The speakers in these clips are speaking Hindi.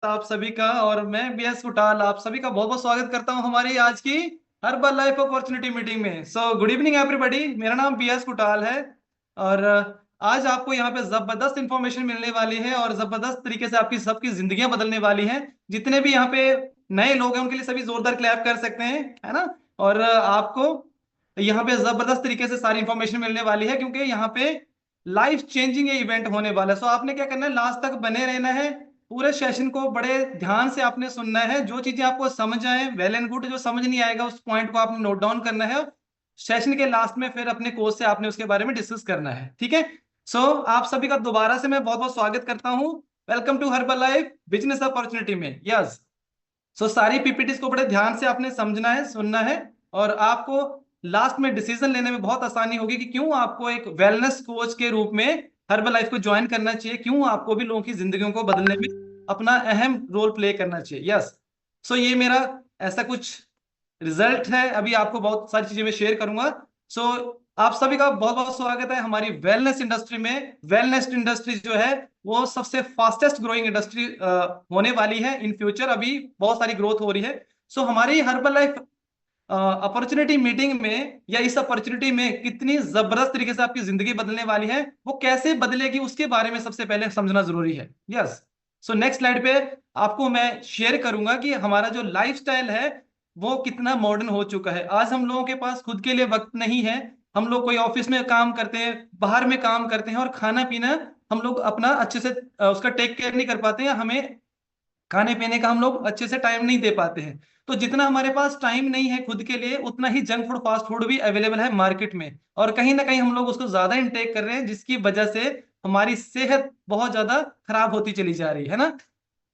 आप सभी का और मैं बीएस कुटाल आप सभी का बहुत बहुत स्वागत करता हूं हमारी आज की हर्बल लाइफ अपॉर्चुनिटी मीटिंग में। सो गुड इवनिंग एवरीबॉडी, मेरा नाम बीएस कुटाल है। और आज आपको यहाँ पे जबरदस्त इंफॉर्मेशन मिलने वाली है और जबरदस्त तरीके से आपकी सबकी जिंदगियां बदलने वाली हैं। जितने भी यहाँ पे नए लोग हैं उनके लिए सभी जोरदार क्लैप कर सकते हैं, है ना। और आपको यहाँ पे जबरदस्त तरीके से सारी इंफॉर्मेशन मिलने वाली है क्योंकि यहाँ पे लाइफ चेंजिंग ये इवेंट होने वाला है। सो आपने क्या करना है, लास्ट तक बने रहना है। पूरे सेशन को बड़े ध्यान से आपने सुनना है। जो चीजें आपको समझ आए वेल एंड गुड, जो समझ नहीं आएगा उस पॉइंट को आपने नोट डाउन करना है। सेशन के लास्ट में फिर अपने कोच से आपने उसके बारे में डिस्कस करना है, ठीक है। सो आप सभी का दोबारा से मैं बहुत बहुत स्वागत करता हूं। Welcome to Herbalife business opportunity में। यस, सो सारी पीपीटीज को बड़े ध्यान से आपने समझना है, सुनना है। और आपको लास्ट में डिसीजन लेने में बहुत आसानी होगी कि क्यों आपको एक वेलनेस कोच के रूप में हर्बल लाइफ को ज्वाइन करना चाहिए, क्यों आपको भी लोगों की जिंदगियों को बदलने में अपना अहम रोल प्ले करना चाहिए। यस, सो ये मेरा ऐसा कुछ रिजल्ट है। अभी आपको बहुत सारी चीजें मैं शेयर करूंगा। सो आप सभी का बहुत बहुत स्वागत है हमारी वेलनेस इंडस्ट्री में। वेलनेस इंडस्ट्री जो है वो सबसे फास्टेस्ट ग्रोइंग इंडस्ट्री होने वाली है इन फ्यूचर। अभी बहुत सारी ग्रोथ हो रही है। सो हमारी हर्बल लाइफ अपॉर्चुनिटी मीटिंग में या इस अपॉर्चुनिटी में कितनी जबरदस्त तरीके से आपकी जिंदगी बदलने वाली है, वो कैसे बदलेगी उसके बारे में सबसे पहले समझना जरूरी है। यस, सो नेक्स्ट स्लाइड पे आपको मैं शेयर करूंगा कि हमारा जो लाइफस्टाइल है वो कितना मॉडर्न हो चुका है। आज हम लोगों के पास खुद के लिए वक्त नहीं है। हम लोग कोई ऑफिस में काम करते हैं, बाहर में काम करते हैं और खाना पीना हम लोग अपना अच्छे से उसका टेक केयर नहीं कर पाते हैं। हमें खाने पीने का हम लोग अच्छे से टाइम नहीं दे पाते हैं। तो जितना हमारे पास टाइम नहीं है खुद के लिए, उतना ही जंक फूड फास्ट फूड भी अवेलेबल है मार्केट में। और कहीं ना कहीं हम लोग उसको ज्यादा इंटेक कर रहे हैं, जिसकी वजह से हमारी सेहत बहुत ज्यादा खराब होती चली जा रही है ना।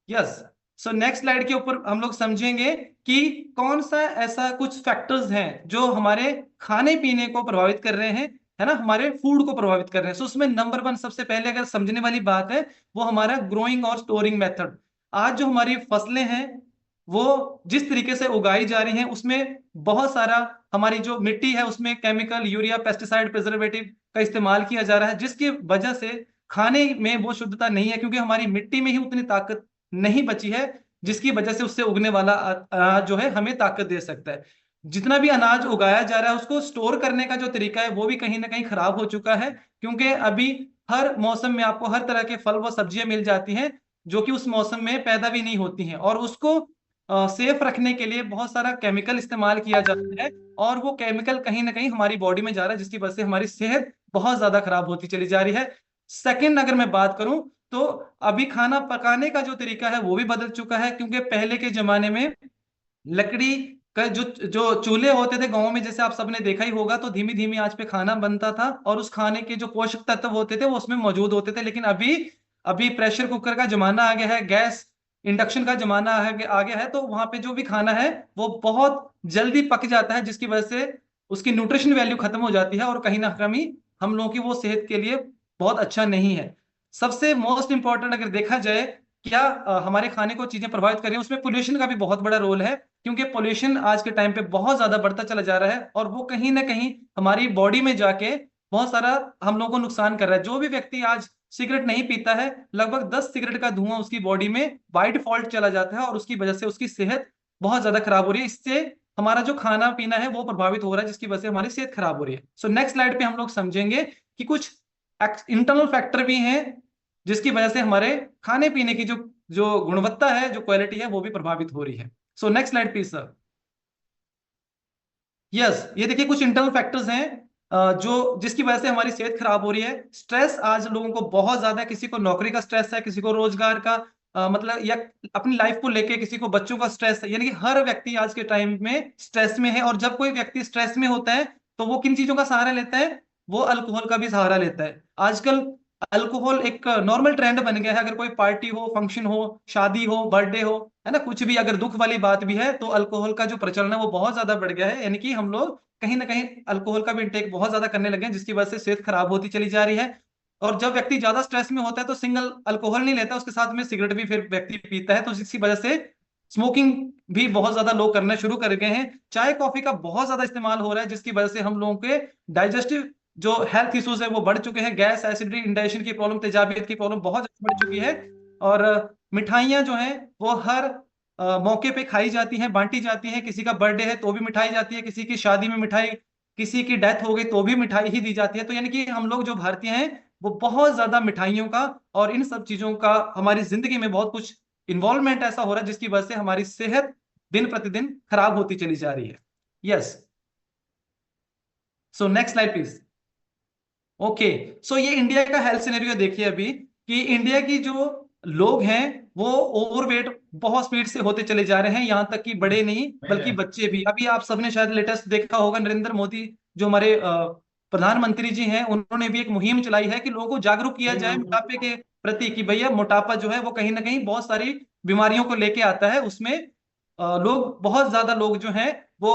यस, सो नेक्स्ट स्लाइड के ऊपर हम लोग समझेंगे कि कौन सा ऐसा कुछ फैक्टर्स हैं जो हमारे खाने पीने को प्रभावित कर रहे हैं, है ना, हमारे फूड को प्रभावित कर रहे हैं। सो उसमें नंबर वन सबसे पहले अगर समझने वाली बात है वो हमारा ग्रोइंग और स्टोरिंग मेथड। आज जो हमारी फसलें हैं वो जिस तरीके से उगाई जा रही हैं उसमें बहुत सारा हमारी जो मिट्टी है उसमें केमिकल, यूरिया, पेस्टिसाइड, प्रिजर्वेटिव का इस्तेमाल किया जा रहा है, जिसकी वजह से खाने में वो शुद्धता नहीं है, क्योंकि हमारी मिट्टी में ही उतनी ताकत नहीं बची है जिसकी वजह से उससे उगने वाला अनाज जो है हमें ताकत दे सकता है। जितना भी अनाज उगाया जा रहा है उसको स्टोर करने का जो तरीका है वो भी कहीं ना कहीं खराब हो चुका है, क्योंकि अभी हर मौसम में आपको हर तरह के फल व सब्जियां मिल जाती हैं जो कि उस मौसम में पैदा भी नहीं होती हैं, और उसको सेफ रखने के लिए बहुत सारा केमिकल इस्तेमाल किया जाता है। और वो केमिकल कहीं ना कहीं हमारी बॉडी में जा रहा है, जिसकी वजह से हमारी सेहत बहुत ज्यादा खराब होती चली जा रही है। सेकंड, अगर मैं बात करूं तो अभी खाना पकाने का जो तरीका है वो भी बदल चुका है, क्योंकि पहले के जमाने में लकड़ी का जो जो चूल्हे होते थे गांव में, जैसे आप सबने देखा ही होगा, तो धीमी धीमी आंच पे खाना बनता था और उस खाने के जो पोषक तत्व होते थे वो उसमें मौजूद होते थे। लेकिन अभी अभी प्रेशर कुकर का जमाना आ गया है, गैस इंडक्शन का जमाना आ गया है, तो वहां पे जो भी खाना है वो बहुत जल्दी पक जाता है, जिसकी वजह से उसकी न्यूट्रिशन वैल्यू खत्म हो जाती है और कहीं ना कहीं हम लोगों की वो सेहत के लिए बहुत अच्छा नहीं है। सबसे मोस्ट इंपॉर्टेंट अगर देखा जाए क्या हमारे खाने को चीजें प्रभावित कर रही हैं, उसमें पोल्यूशन का भी बहुत बड़ा रोल है, क्योंकि पोल्यूशन आज के टाइम पे बहुत ज्यादा बढ़ता चला जा रहा है और वो कहीं ना कहीं हमारी बॉडी में जाके बहुत सारा हम लोगों को नुकसान कर रहा है। जो भी व्यक्ति आज सिगरेट नहीं पीता है, लगभग 10 सिगरेट का धुआं उसकी बॉडी में बाय डिफॉल्ट चला जाता है और उसकी वजह से उसकी सेहत बहुत ज्यादा खराब हो रही है। इससे हमारा जो खाना पीना है वो प्रभावित हो रहा है, जिसकी वजह से हमारी सेहत खराब हो रही है। सो नेक्स्ट स्लाइड पे हम लोग समझेंगे कि कुछ इंटरनल फैक्टर भी हैं जिसकी वजह से हमारे खाने पीने की जो जो गुणवत्ता है, जो क्वालिटी है, वो भी प्रभावित हो रही है। सो next slide please sir. Yes, ये देखिए कुछ इंटरनल फैक्टर्स हैं जो जिसकी वजह से हमारी सेहत खराब हो रही है। स्ट्रेस आज लोगों को बहुत ज्यादा है, किसी को नौकरी का स्ट्रेस है, किसी को रोजगार का मतलब, या अपनी लाइफ को लेके किसी को बच्चों का स्ट्रेस है। यानी कि हर व्यक्ति आज के टाइम में स्ट्रेस में है, और जब कोई व्यक्ति स्ट्रेस में होता है तो वो किन चीजों का सहारा लेता है, वो अल्कोहल का भी सहारा लेता है। आजकल अल्कोहल एक नॉर्मल ट्रेंड बन गया है। अगर कोई पार्टी हो, फंक्शन हो, शादी हो, बर्थडे हो, है ना, कुछ भी अगर दुख वाली बात भी है तो अल्कोहल का जो प्रचलन है वो बहुत ज्यादा बढ़ गया है। यानी कि हम लोग कहीं ना कहीं अल्कोहल का भी इंटेक बहुत ज्यादा करने लगे हैं, जिसकी वजह से सेहत खराब होती चली जा रही है। और जब व्यक्ति ज्यादा स्ट्रेस में होता है तो सिंगल अल्कोहल नहीं लेता, उसके साथ में सिगरेट भी फिर व्यक्ति पीता है, तो जिसकी वजह से स्मोकिंग भी बहुत ज्यादा लोग करना शुरू कर गए हैं। चाय कॉफी का बहुत ज्यादा इस्तेमाल हो रहा है, जिसकी वजह से हम लोगों के डाइजेस्टिव जो हेल्थ इश्यूज है वो बढ़ चुके हैं। गैस, एसिडिटी, इंडाइजेशन की प्रॉब्लम, तेजाबियत की प्रॉब्लम बहुत ज्यादा बढ़ चुकी है। और मिठाइयाँ जो हैं वो हर मौके पे खाई जाती हैं, बांटी जाती हैं। किसी का बर्थडे है तो भी मिठाई जाती है, किसी की शादी में मिठाई, किसी की डेथ हो गई तो भी मिठाई ही दी जाती है। तो यानी कि हम लोग जो भारतीय हैं वो बहुत ज्यादा मिठाइयों का और इन सब चीजों का हमारी जिंदगी में बहुत कुछ इन्वॉल्वमेंट ऐसा हो रहा है जिसकी वजह से हमारी सेहत दिन प्रतिदिन खराब होती चली जा रही है। Yes, so next slide please. Okay, so ये इंडिया का हेल्थ सिनेरियो देखिए अभी, कि इंडिया की जो लोग हैं वो ओवरवेट बहुत स्पीड से होते चले जा रहे हैं, यहाँ तक कि बड़े नहीं बल्कि बच्चे भी। अभी आप सबने शायद लेटेस्ट देखा होगा, नरेंद्र मोदी जो हमारे प्रधानमंत्री जी हैं, उन्होंने भी एक मुहिम चलाई है कि लोगों को जागरूक किया जाए मोटापे के प्रति, कि भैया मोटापा जो है वो कहीं ना कहीं बहुत सारी बीमारियों को लेके आता है। उसमें लोग, बहुत ज्यादा लोग जो हैं वो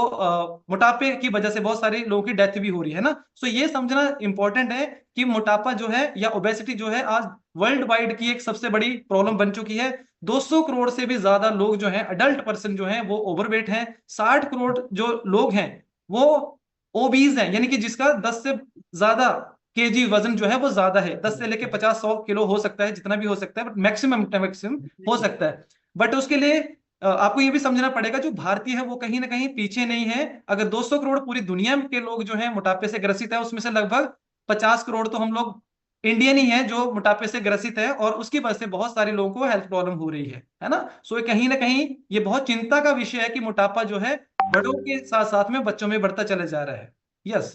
मोटापे की वजह से बहुत सारे लोगों की डेथ भी हो रही है ना। सो ये समझना इंपॉर्टेंट है कि मोटापा जो है या ओबेसिटी जो है आज वर्ल्ड वाइड की एक सबसे बड़ी प्रॉब्लम बन चुकी है। 200 करोड़ से भी ज्यादा लोग जो हैं, अडल्ट पर्सन जो हैं वो ओवरवेट हैं। 60 करोड़ जो लोग हैं वो ओबीज हैं, यानी कि जिसका 10 से ज्यादा केजी वजन जो है वो ज्यादा है। 10 से लेके 50-100 किलो हो सकता है, जितना भी हो सकता है, बट मैक्सिमम मैक्सिमम हो सकता है। बट उसके लिए आपको ये भी समझना पड़ेगा, जो भारतीय है वो कहीं ना कहीं पीछे नहीं है। अगर 200 करोड़ पूरी दुनिया के लोग जो हैं मोटापे से ग्रसित है, उसमें से लगभग 50 करोड़ तो हम लोग इंडियन ही हैं जो मोटापे से ग्रसित है, और उसकी वजह से बहुत सारे लोगों को हेल्थ प्रॉब्लम हो रही है ना। सो ये कहीं ना कहीं ये बहुत चिंता का विषय है कि मोटापा जो है बड़ों के साथ साथ में बच्चों में बढ़ता चले जा रहा है। यस,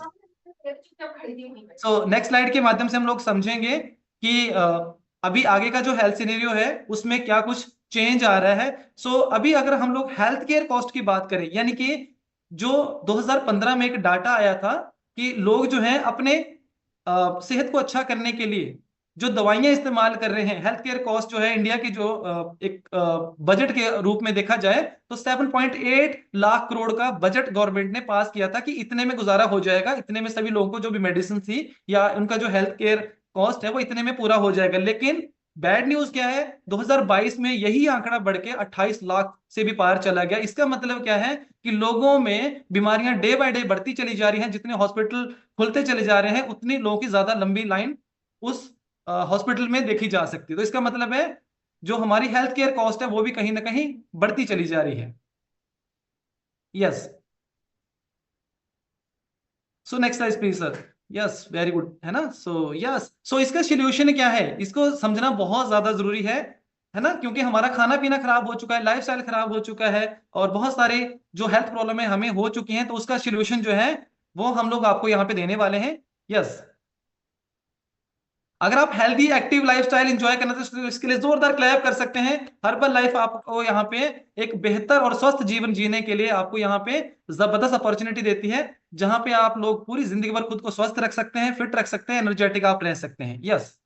सो नेक्स्ट स्लाइड के माध्यम से हम लोग समझेंगे कि अभी आगे का जो हेल्थ सिनेरियो है उसमें क्या कुछ चेंज आ रहा है। सो अभी अगर हम लोग हेल्थ केयर कॉस्ट की बात करें, यानी कि जो 2015 में एक डाटा आया था कि लोग जो हैं अपने सेहत को अच्छा करने के लिए जो दवाइयां इस्तेमाल कर रहे हैं, हेल्थ केयर कॉस्ट जो है इंडिया की जो एक बजट के रूप में देखा जाए तो 7.8 लाख करोड़ का बजट गवर्नमेंट ने पास किया था कि इतने में गुजारा हो जाएगा, इतने में सभी लोगों को जो भी मेडिसिन थी या उनका जो हेल्थ केयर कॉस्ट है वो इतने में पूरा हो जाएगा। लेकिन बैड न्यूज क्या है, 2022 में यही आंकड़ा बढ़ के 28 लाख से भी पार चला गया। इसका मतलब क्या है कि लोगों में बीमारियां डे बाय डे बढ़ती चली जा रही हैं। जितने हॉस्पिटल खुलते चले जा रहे हैं उतनी लोगों की ज्यादा लंबी लाइन उस हॉस्पिटल में देखी जा सकती है। तो इसका मतलब है जो हमारी हेल्थ केयर कॉस्ट है वो भी कहीं ना कहीं बढ़ती चली जा रही है। Yes, so next slide please sir. Yes, very good, है ना। सो यस, सो इसका सोल्यूशन क्या है, इसको समझना बहुत ज्यादा जरूरी है ना, क्योंकि हमारा खाना पीना खराब हो चुका है, लाइफस्टाइल खराब हो चुका है, और बहुत सारे जो हेल्थ प्रॉब्लम है हमें हो चुकी हैं। तो उसका सोल्यूशन जो है वो हम लोग आपको यहाँ पे देने वाले हैं। यस, अगर आप हेल्दी एक्टिव लाइफस्टाइल एंजॉय करना चाहते तो इसके लिए जोरदार क्लैप कर सकते हैं। हर्बल लाइफ आपको यहाँ पे एक बेहतर और स्वस्थ जीवन जीने के लिए आपको यहाँ पे जबरदस्त अपॉर्चुनिटी देती है, जहां पे आप लोग पूरी जिंदगी भर खुद को स्वस्थ रख सकते हैं, फिट रख सकते हैं, एनर्जेटिक आप रह सकते हैं। Yes,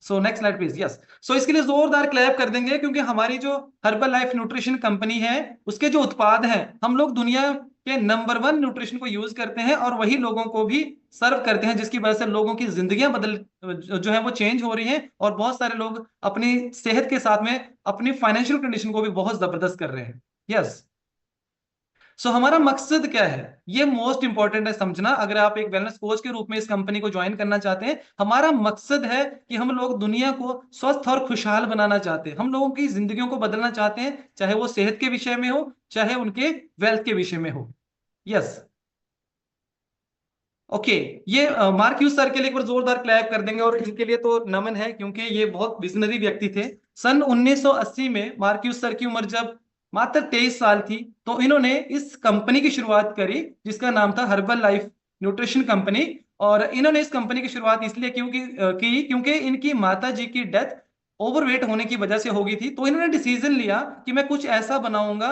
so next slide please. Yes, so इसके लिए जोरदार क्लैप कर देंगे, क्योंकि हमारी जो हर्बल लाइफ न्यूट्रिशन कंपनी है उसके जो उत्पाद हैं, हम लोग दुनिया के नंबर 1 न्यूट्रिशन को यूज करते हैं और वही लोगों को भी सर्व करते हैं, जिसकी वजह से लोगों की जिंदगियां बदल जो है वो चेंज हो रही हैं, और बहुत सारे लोग अपनी सेहत के साथ में अपनी फाइनेंशियल कंडीशन को भी बहुत जबरदस्त कर रहे हैं। यस, सो हमारा मकसद क्या है, ये मोस्ट इंपॉर्टेंट है समझना। अगर आप एक वेलनेस कोच के रूप में इस कंपनी को ज्वाइन करना चाहते हैं, हमारा मकसद है कि हम लोग दुनिया को स्वस्थ और खुशहाल बनाना चाहते हैं, हम लोगों की जिंदगियों को बदलना चाहते हैं, चाहे वो सेहत के विषय में हो चाहे उनके वेल्थ के विषय में हो। यस, ओके, ये मार्क ह्यूज सर के लिए एक बार जोरदार क्लैप कर देंगे, और इनके लिए तो नमन है क्योंकि ये बहुत विजनरी व्यक्ति थे। सन 1980 में मार्क ह्यूज सर की उम्र जब मात्र 23 साल थी, तो इन्होंने इस कंपनी की शुरुआत करी जिसका नाम था हर्बल लाइफ न्यूट्रिशन कंपनी। और इन्होंने इस कंपनी की शुरुआत इसलिए क्योंकि इनकी माता जी की डेथ ओवरवेट होने की वजह से हो गई थी। तो इन्होंने डिसीजन लिया कि मैं कुछ ऐसा बनाऊंगा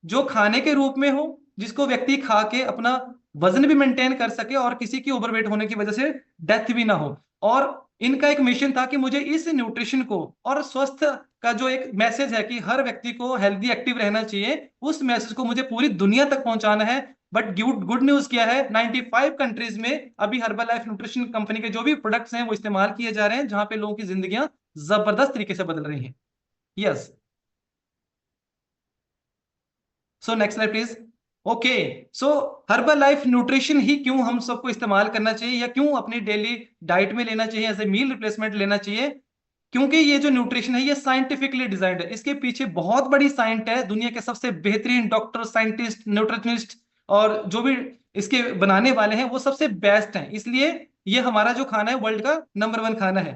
जो खाने के रूप में हो, जिसको व्यक्ति खा के अपना वजन भी मेंटेन कर सके और किसी की ओवरवेट होने की वजह से डेथ भी ना हो। और इनका एक मिशन था कि मुझे इस न्यूट्रिशन को और स्वस्थ का जो एक मैसेज है कि हर व्यक्ति को हेल्दी एक्टिव रहना चाहिए, उस मैसेज को मुझे पूरी दुनिया तक पहुंचाना है। बट गुड गुड न्यूज क्या है, 95 कंट्रीज में अभी हर्बल लाइफ न्यूट्रिशन कंपनी के जो भी प्रोडक्ट्स हैं वो इस्तेमाल किए जा रहे हैं, जहां पे लोगों की जिंदगियां जबरदस्त तरीके से बदल रही हैं। Yes, so next slide please. Okay, so herbal life nutrition ही क्यों हम सबको इस्तेमाल करना चाहिए या क्यों अपनी डेली डाइट में लेना चाहिए, एज ए मील रिप्लेसमेंट लेना चाहिए। क्योंकि ये जो न्यूट्रिशन है ये साइंटिफिकली डिजाइंड है, इसके पीछे बहुत बड़ी साइंस है, दुनिया के सबसे बेहतरीन डॉक्टर, साइंटिस्ट, न्यूट्रिशनिस्ट और जो भी इसके बनाने वाले हैं वो सबसे बेस्ट हैं, इसलिए ये हमारा जो खाना है वर्ल्ड का नंबर 1 खाना है।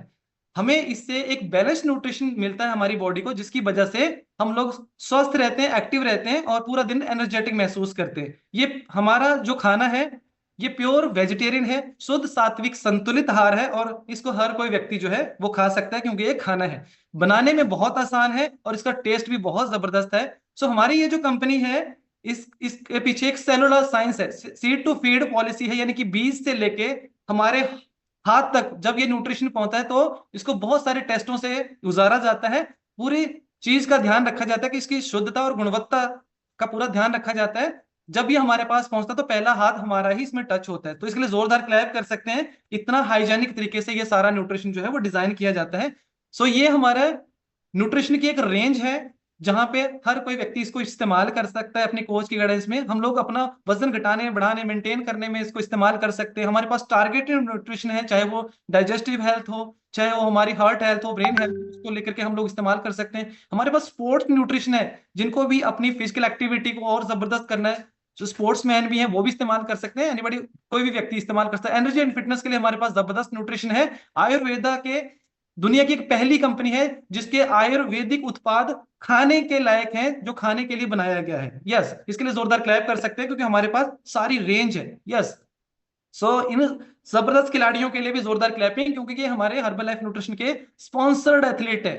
हमें इससे एक बैलेंस न्यूट्रिशन मिलता है हमारी बॉडी को, जिसकी वजह से हम लोग स्वस्थ रहते हैं, एक्टिव रहते हैं और पूरा दिन एनर्जेटिक महसूस करते हैं। ये हमारा जो खाना है ये प्योर वेजिटेरियन है, शुद्ध सात्विक संतुलित आहार है और इसको हर कोई व्यक्ति जो है वो खा सकता है, क्योंकि ये खाना है, बनाने में बहुत आसान है और इसका टेस्ट भी बहुत जबरदस्त है। सो हमारी ये जो कंपनी है इसके पीछे एक सेलुलर साइंस है, सीड टू फीड पॉलिसी है, यानी कि बीज से लेके हमारे हाथ तक जब ये न्यूट्रिशन पहुंचता है तो इसको बहुत सारे टेस्टों से गुजारा जाता है, पूरी चीज का ध्यान रखा जाता है कि इसकी शुद्धता और गुणवत्ता का पूरा ध्यान रखा जाता है। जब ये हमारे पास पहुंचता है तो पहला हाथ हमारा ही इसमें टच होता है, तो इसके लिए जोरदार क्लैप कर सकते हैं। इतना हाइजेनिक तरीके से ये सारा न्यूट्रिशन जो है वो डिजाइन किया जाता है। सो ये हमारा न्यूट्रिशन की एक रेंज है जहां पे हर कोई व्यक्ति इसको इस्तेमाल कर सकता है अपनी कोच की गाइडेंस में। हम लोग अपना वजन घटाने, बढ़ाने, मेंटेन करने में इसको इस्तेमाल कर सकते हैं। हमारे पास टारगेटेड न्यूट्रिशन है, चाहे वो डाइजेस्टिव हेल्थ हो, चाहे वो हमारी हार्ट हेल्थ हो, ब्रेन हेल्थ, उसको लेकर के हम लोग इस्तेमाल कर सकते हैं। हमारे पास स्पोर्ट्स न्यूट्रिशन है, जिनको भी अपनी फिजिकल एक्टिविटी को और जबरदस्त करना है, जो स्पोर्ट्स मैन भी हैं वो भी इस्तेमाल कर सकते हैं, एनीबॉडी, कोई भी व्यक्ति इस्तेमाल कर सकता है। एनर्जी एंड फिटनेस के लिए हमारे पास जबरदस्त न्यूट्रिशन है। आयुर्वेदा के दुनिया की एक पहली कंपनी है जिसके आयुर्वेदिक उत्पाद खाने के लायक हैं, जो खाने के लिए बनाया गया है। यस, इसके लिए जोरदार क्लैप कर सकते हैं क्योंकि हमारे पास सारी रेंज है। यस, सो इन जबरदस्त खिलाड़ियों के लिए भी जोरदार क्लैपिंग, क्योंकि ये हमारे हर्बल लाइफ न्यूट्रिशन के स्पॉन्सर्ड एथलीट है।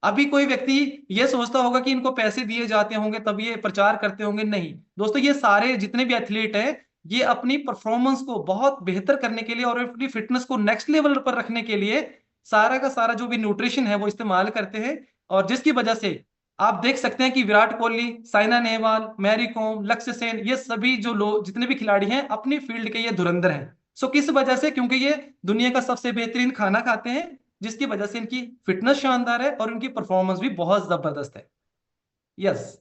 अभी कोई व्यक्ति ये सोचता होगा कि इनको पैसे दिए जाते होंगे तब ये प्रचार करते होंगे, नहीं दोस्तों, ये सारे जितने भी एथलीट हैं ये अपनी परफॉर्मेंस को बहुत बेहतर करने के लिए और अपनी फिटनेस को नेक्स्ट लेवल पर रखने के लिए सारा का सारा जो भी न्यूट्रिशन है वो इस्तेमाल करते हैं। और जिसकी वजह से आप देख सकते हैं कि विराट कोहली, साइना नेहवाल, मैरी कॉम, लक्ष्य सेन, ये सभी जो लोग जितने भी खिलाड़ी हैं अपनी फील्ड के ये धुरंधर हैं। सो किस वजह से? क्योंकि ये दुनिया का सबसे बेहतरीन खाना खाते हैं, जिसकी वजह से इनकी फिटनेस शानदार है और इनकी परफॉर्मेंस भी बहुत जबरदस्त है। यस,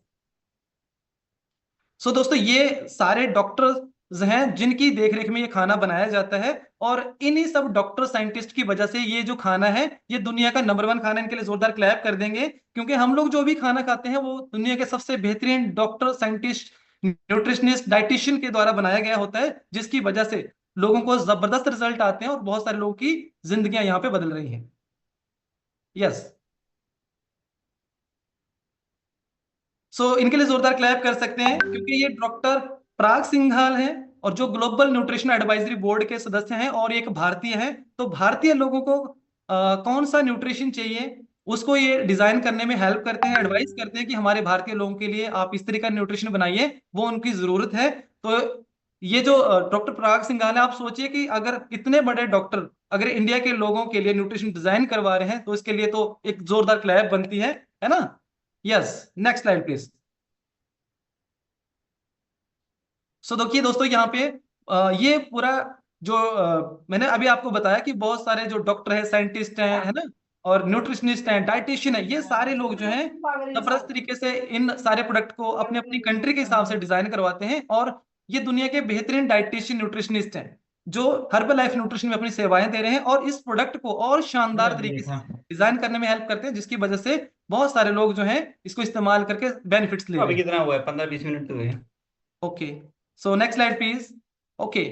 सो दोस्तों ये सारे डॉक्टर्स हैं जिनकी देखरेख में ये खाना बनाया जाता है, और इन्हीं सब डॉक्टर साइंटिस्ट की वजह से ये जो खाना है ये दुनिया का नंबर 1 खाना। इनके लिए जोरदार क्लैप कर देंगे, क्योंकि हम लोग जो भी खाना खाते हैं वो दुनिया के सबसे बेहतरीन डॉक्टर, साइंटिस्ट, न्यूट्रिशनिस्ट, डाइटिशियन के द्वारा बनाया गया होता है, जिसकी वजह से लोगों को जबरदस्त रिजल्ट आते हैं और बहुत सारे लोगों की जिंदगियां यहाँ पे बदल रही हैं। यस, सो इनके लिए जोरदार क्लैप कर सकते हैं क्योंकि ये डॉक्टर पराग सिंघाल हैं और जो ग्लोबल न्यूट्रिशन एडवाइजरी बोर्ड के सदस्य हैं और एक भारतीय हैं। तो भारतीय लोगों को कौन सा न्यूट्रिशन चाहिए उसको ये डिजाइन करने में हेल्प करते हैं, एडवाइस करते हैं कि हमारे भारतीय लोगों के लिए आप इस तरह का न्यूट्रिशन बनाइए, वो उनकी जरूरत है। तो ये जो डॉक्टर पराग सिंघाल है, आप सोचिए कि अगर इतने बड़े डॉक्टर अगर इंडिया के लोगों के लिए न्यूट्रिशन डिजाइन करवा रहे हैं तो इसके लिए तो एक जोरदार क्लैप बनती है ना। Yes, next slide please. So देखिए दोस्तों यहाँ पे ये पूरा जो मैंने अभी आपको बताया कि बहुत सारे जो डॉक्टर है, साइंटिस्ट हैं, है ना, और न्यूट्रिशनिस्ट हैं, डाइटिशियन है, ये सारे लोग जो हैं जबरदस्त तरीके से इन सारे प्रोडक्ट को अपने अपनी कंट्री के हिसाब से डिजाइन करवाते हैं, और ये दुनिया के बेहतरीन डाइटिशियन, न्यूट्रिशनिस्ट हैं जो हर्बल लाइफ न्यूट्रिशन में अपनी सेवाएं दे रहे हैं और इस प्रोडक्ट को और शानदार तरीके से डिजाइन करने में हेल्प करते हैं, जिसकी वजह से बहुत सारे लोग जो हैं इसको इस्तेमाल करके बेनिफिट्स ले रहे अभी हैं। कितना हुआ है? 15-20 मिनट तो हुए। Okay, so next slide please. Okay,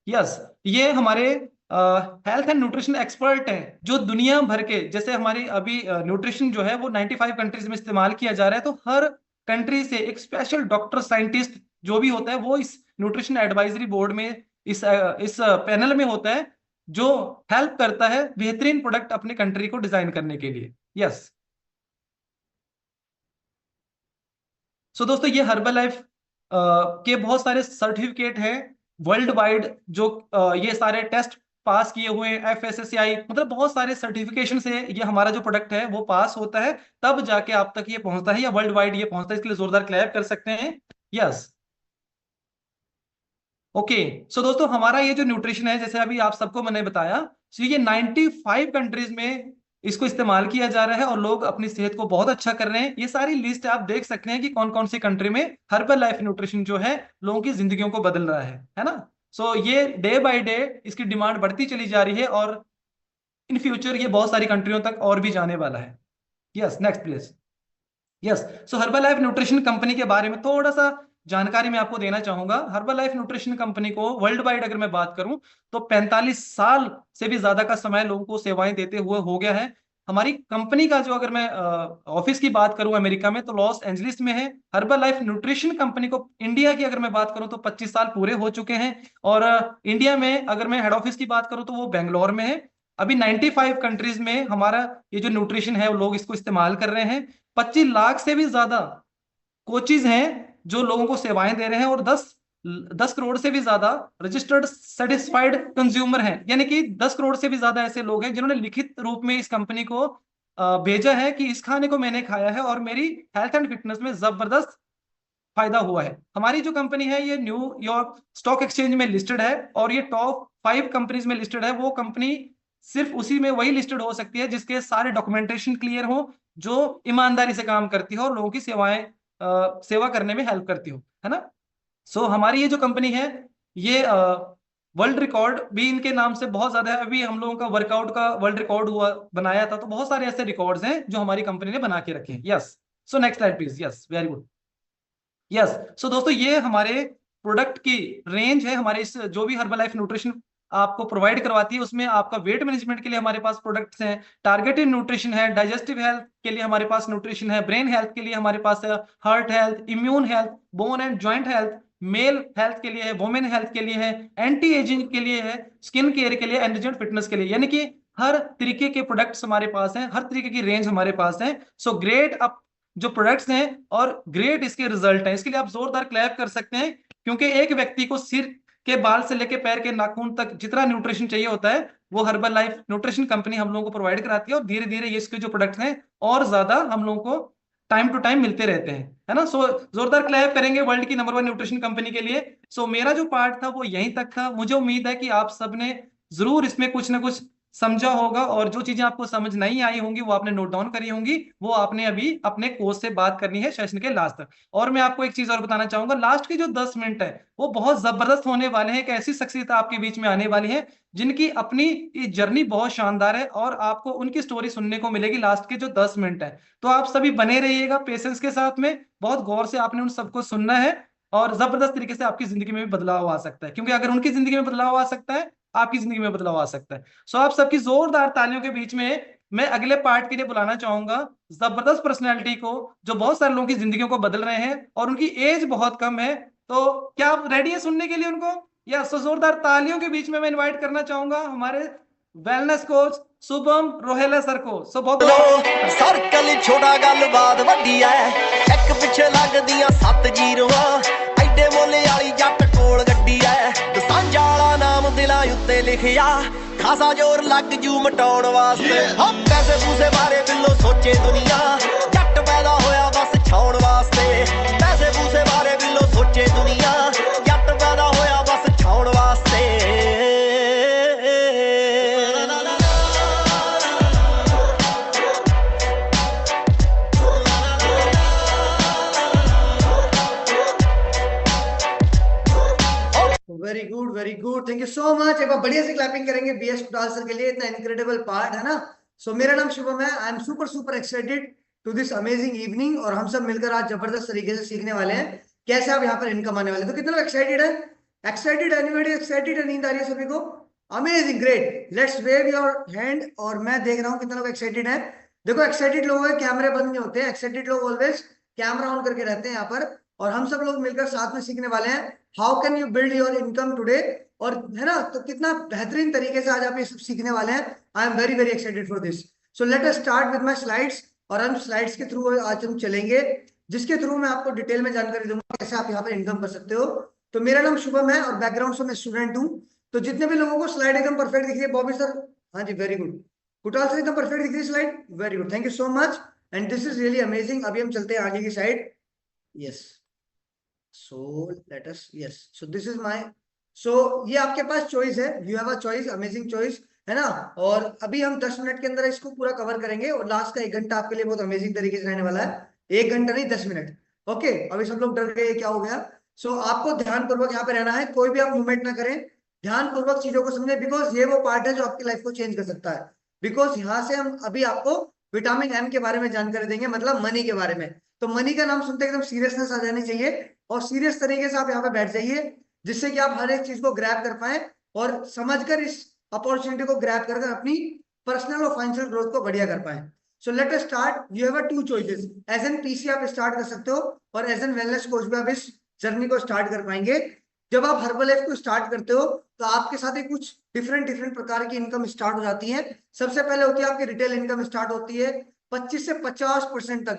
yes, ये हमारे हेल्थ एंड न्यूट्रिशन एक्सपर्ट हैं जो दुनिया भर के, जैसे हमारी अभी न्यूट्रिशन जो है वो 95 कंट्रीज में इस्तेमाल किया जा रहा है, तो हर कंट्री से एक स्पेशल डॉक्टर, साइंटिस्ट जो भी होता है वो इस न्यूट्रिशन एडवाइजरी बोर्ड में, इस पैनल में होता है, जो हेल्प करता है बेहतरीन प्रोडक्ट अपने कंट्री को डिजाइन करने के लिए। यस, सो दोस्तों ये हर्बल लाइफ के बहुत सारे सर्टिफिकेट हैं वर्ल्ड वाइड, जो ये सारे टेस्ट पास किए हुए हैं, FSSAI, मतलब बहुत सारे सर्टिफिकेशन से ये हमारा जो प्रोडक्ट है वो पास होता है, तब जाके आप तक ये पहुंचता है या वर्ल्ड वाइड ये पहुंचता है। इसके लिए जोरदार क्लैप कर सकते हैं। यस, ओके, सो दोस्तों हमारा ये जो न्यूट्रिशन है, जैसे अभी आप सबको मैंने बताया, सो ये 95 कंट्रीज में इसको इस्तेमाल किया जा रहा है और लोग अपनी सेहत को बहुत अच्छा कर रहे हैं। ये सारी लिस्ट आप देख सकते हैं कि कौन कौन सी कंट्री में हर्बल लाइफ न्यूट्रिशन जो है लोगों की जिंदगियों को बदल रहा है ना। सो ये डे बाय डे इसकी डिमांड बढ़ती चली जा रही है और इन फ्यूचर ये बहुत सारी कंट्रियों तक और भी जाने वाला है। Yes, next please. Yes, so herbal life nutrition company के बारे में थोड़ा सा जानकारी मैं आपको देना चाहूंगा। हर्बल लाइफ न्यूट्रिशन कंपनी को वर्ल्ड वाइड अगर मैं बात करूं तो 45 साल से भी ज्यादा का समय लोगों को सेवाएं देते हुए हो गया है। हमारी कंपनी का जो, अगर मैं ऑफिस की बात करूं अमेरिका में, तो लॉस एंजलिस में है। हर्बल लाइफ न्यूट्रिशन कंपनी को इंडिया की अगर मैं बात करूं तो 25 साल पूरे हो चुके हैं। और इंडिया में अगर मैं हेड ऑफिस की बात करूं तो वो बेंगलोर में है। अभी 95 कंट्रीज में हमारा ये जो न्यूट्रिशन है वो लोग इसको इस्तेमाल कर रहे हैं। 25 लाख से भी ज्यादा कोचिज हैं जो लोगों को सेवाएं दे रहे हैं, और 10 करोड़ से भी ज्यादा रजिस्टर्ड सेटिस्फाइड कंज्यूमर हैं। यानी कि 10 करोड़ से भी ज्यादा ऐसे लोग हैं जिन्होंने लिखित रूप में इस कंपनी को भेजा है कि इस खाने को मैंने खाया है और मेरी हेल्थ एंड फिटनेस में जबरदस्त फायदा हुआ है। हमारी जो कंपनी है ये न्यूयॉर्क स्टॉक एक्सचेंज में लिस्टेड है, और ये टॉप 5 कंपनीज में लिस्टेड है। वो कंपनी सिर्फ उसी में वही लिस्टेड हो सकती है जिसके सारे डॉक्यूमेंटेशन क्लियर हो, जो ईमानदारी से काम करती हो और लोगों की सेवा करने में हेल्प करती हो, है ना। सो हमारी ये जो कंपनी है ये वर्ल्ड रिकॉर्ड भी इनके नाम से बहुत ज्यादा है। अभी हम लोगों का वर्कआउट का वर्ल्ड रिकॉर्ड हुआ बनाया था, तो बहुत सारे ऐसे रिकॉर्ड्स हैं जो हमारी कंपनी ने बना के रखे हैं। Yes, so next slide please. Yes, very good. Yes, so दोस्तों ये हमारे प्रोडक्ट की रेंज है। हमारे इस जो भी हर्बल लाइफ न्यूट्रिशन आपको प्रोवाइड करवाती है उसमें आपका वेट मैनेजमेंट के लिए हमारे पास प्रोडक्ट्स हैं, टारगेटेड न्यूट्रिशन है, डाइजेस्टिव हेल्थ के लिए हमारे पास न्यूट्रिशन है, ब्रेन हेल्थ के लिए हमारे पास है, heart health, immune health, bone and joint health, male health के लिए है, वुमेन हेल्थ के लिए है, एंटी एजिंग के लिए है, स्किन केयर के लिए, एनर्जी एंड फिटनेस के लिए। यानी कि हर तरीके के प्रोडक्ट्स हमारे पास हैं, हर तरीके की रेंज हमारे पास है। सो ग्रेट अप जो प्रोडक्ट्स हैं और ग्रेट इसके रिजल्ट हैं। इसके लिए आप जोरदार क्लैप कर सकते हैं, क्योंकि एक व्यक्ति को सिर के बाल से लेकर पैर के नाखून तक जितना न्यूट्रिशन चाहिए होता है वो हर्बल लाइफ न्यूट्रिशन कंपनी हम लोगों को प्रोवाइड कराती है। और धीरे धीरे ये इसके जो प्रोडक्ट्स हैं और ज्यादा हम लोगों को टाइम टू टाइम मिलते रहते हैं, है ना। सो जोरदार क्लैप करेंगे वर्ल्ड की नंबर 1 न्यूट्रिशन कंपनी के लिए। सो मेरा जो पार्ट था वो यहीं तक था। मुझे उम्मीद है कि आप सबने जरूर इसमें कुछ ना कुछ समझा होगा, और जो चीजें आपको समझ नहीं आई होंगी वो आपने नोट डाउन करी होंगी, वो आपने अभी अपने कोच से बात करनी है सेशन के लास्ट तक। और मैं आपको एक चीज और बताना चाहूंगा, लास्ट के जो 10 मिनट है वो बहुत जबरदस्त होने वाले हैं। एक ऐसी शख्सियत आपके बीच में आने वाली है जिनकी अपनी ये जर्नी बहुत शानदार है, और आपको उनकी स्टोरी सुनने को मिलेगी लास्ट के जो 10 मिनट है। तो आप सभी बने रहिएगा पेशेंस के साथ में, बहुत गौर से आपने उन सबको सुनना है, और जबरदस्त तरीके से आपकी जिंदगी में भी बदलाव आ सकता है। क्योंकि अगर उनकी जिंदगी में बदलाव आ सकता है, आपकी जिंदगी में बदलाव आ सकता है। सो आप सबकी जोरदार तालियों के बीच में मैं अगले पार्ट के लिए बुलाना चाहूंगा जबरदस्त पर्सनैलिटी को, जो बहुत सारे लोगों की जिंदगियों को बदल रहे हैं, और उनकी एज बहुत कम है। तो क्या आप रेडी है सुनने के लिए उनको? या सो जोरदार तालियों के बीच में मैं इनवाइट करना चाहूंगा हमारे wellness coach Shubham Rohela sir को। सो बहुत सर्कल छोटा गलबात वड्डी है, एक पिछे लगदियां 7 जीरोआं, एडे मोले वाली जट कोल गड्डी है, सांझा वाला नाम दिलां उत्ते लिखिया, खासा जोर लग जू मटाउण वास्ते। पैसे पूसे बारे बिल्लो सोचे दुनिया, जट पैदा होया बस छाउण वास्ते। पैसे पूसे बारे बिल्लो सोचे दुनिया, जट पैदा होया बस छाउण वास्ते। Very good, very good, thank you so much. एक बार बढ़िया से क्लैपिंग करेंगे बीएस कुटाल सर के लिए, इतना इनक्रेडिबल पार्ट है ना। सो मेरा नाम शुभम है, I am super super excited to this amazing evening, और हम सब मिलकर आज जबरदस्त तरीके से सीखने वाले हैं कैसे आप यहाँ पर इनकम आने वाले। तो कितने लोग एक्साइटेड है? एक्साइटेड, एनीबॉडी एक्साइटेड है? नींद आ रही है सभी को? Amazing, great, let's wave your hand. और मैं देख रहा हूँ कितने लोग एक्साइटेड है। देखो एक्साइटेड लोग हैं कैमरे बंद नहीं होते हैं, एक्साइटेड लोग ऑलवेज कैमरा ऑन करके रहते हैं यहाँ पर। और हम सब लोग मिलकर साथ में सीखने वाले हैं how can you build your income today, और है ना, तो कितना बेहतरीन तरीके से आज आप ये सब सीखने वाले हैं। आई am very very excited for this. So let us start with my slides, और हम स्लाइड्स के थ्रू आज हम चलेंगे, जिसके थ्रू मैं आपको डिटेल में जानकारी दूंगा कैसे आप यहाँ पर इनकम कर सकते हो। तो मेरा नाम शुभम है और बैकग्राउंड से मैं स्टूडेंट हूँ। तो जितने भी लोगों को स्लाइड एकदम परफेक्ट दिख रही है, बॉबी सर, हाँ जी वेरी गुड, कुटाल सर एकदम परफेक्ट दिख रही है slide, very good, thank you so much, and this is really amazing. अभी हम चलते हैं आगे की side. Yes, so let us, yes, so this is my, so ये आपके पास चॉइस है, you have a choice, amazing choice है ना। और अभी हम 10 मिनट के अंदर इसको पूरा कवर करेंगे, और लास्ट का 1 घंटा आपके लिए बहुत अमेजिंग तरीके से रहने वाला है। 1 घंटा नहीं, 10 मिनट। ओके, अभी सब लोग डर गए क्या हो गया। सो आपको ध्यानपूर्वक यहाँ पे रहना है, कोई भी आप मूवमेंट ना करें, ध्यानपूर्वक चीजों को समझे, बिकॉज ये वो पार्ट है जो आपकी लाइफ को चेंज कर सकता है। बिकॉज यहाँ से हम अभी आपको विटामिन एम के बारे में जानकारी देंगे, मतलब मनी के बारे में। तो मनी का नाम सुनते एकदम सीरियसनेस आ जानी चाहिए और सीरियस तरीके से आप यहाँ पे बैठ जाइए, जिससे कि आप हर एक चीज को ग्रैब कर पाए और समझकर इस अपॉर्चुनिटी को ग्रैब कर अपनी पर्सनल और फाइनेंशियल ग्रोथ को बढ़िया कर पाए। So let us start. You have two choices, as an PC आप स्टार्ट कर सकते हो और एज एन वेलनेस कोच भी आप इस जर्नी को स्टार्ट कर पाएंगे। जब आप हर्बलाइफ को स्टार्ट करते हो तो आपके साथ ही कुछ डिफरेंट डिफरेंट प्रकार की इनकम स्टार्ट हो जाती है। सबसे पहले होती है आपकी रिटेल इनकम स्टार्ट होती है 25 से 50% तक।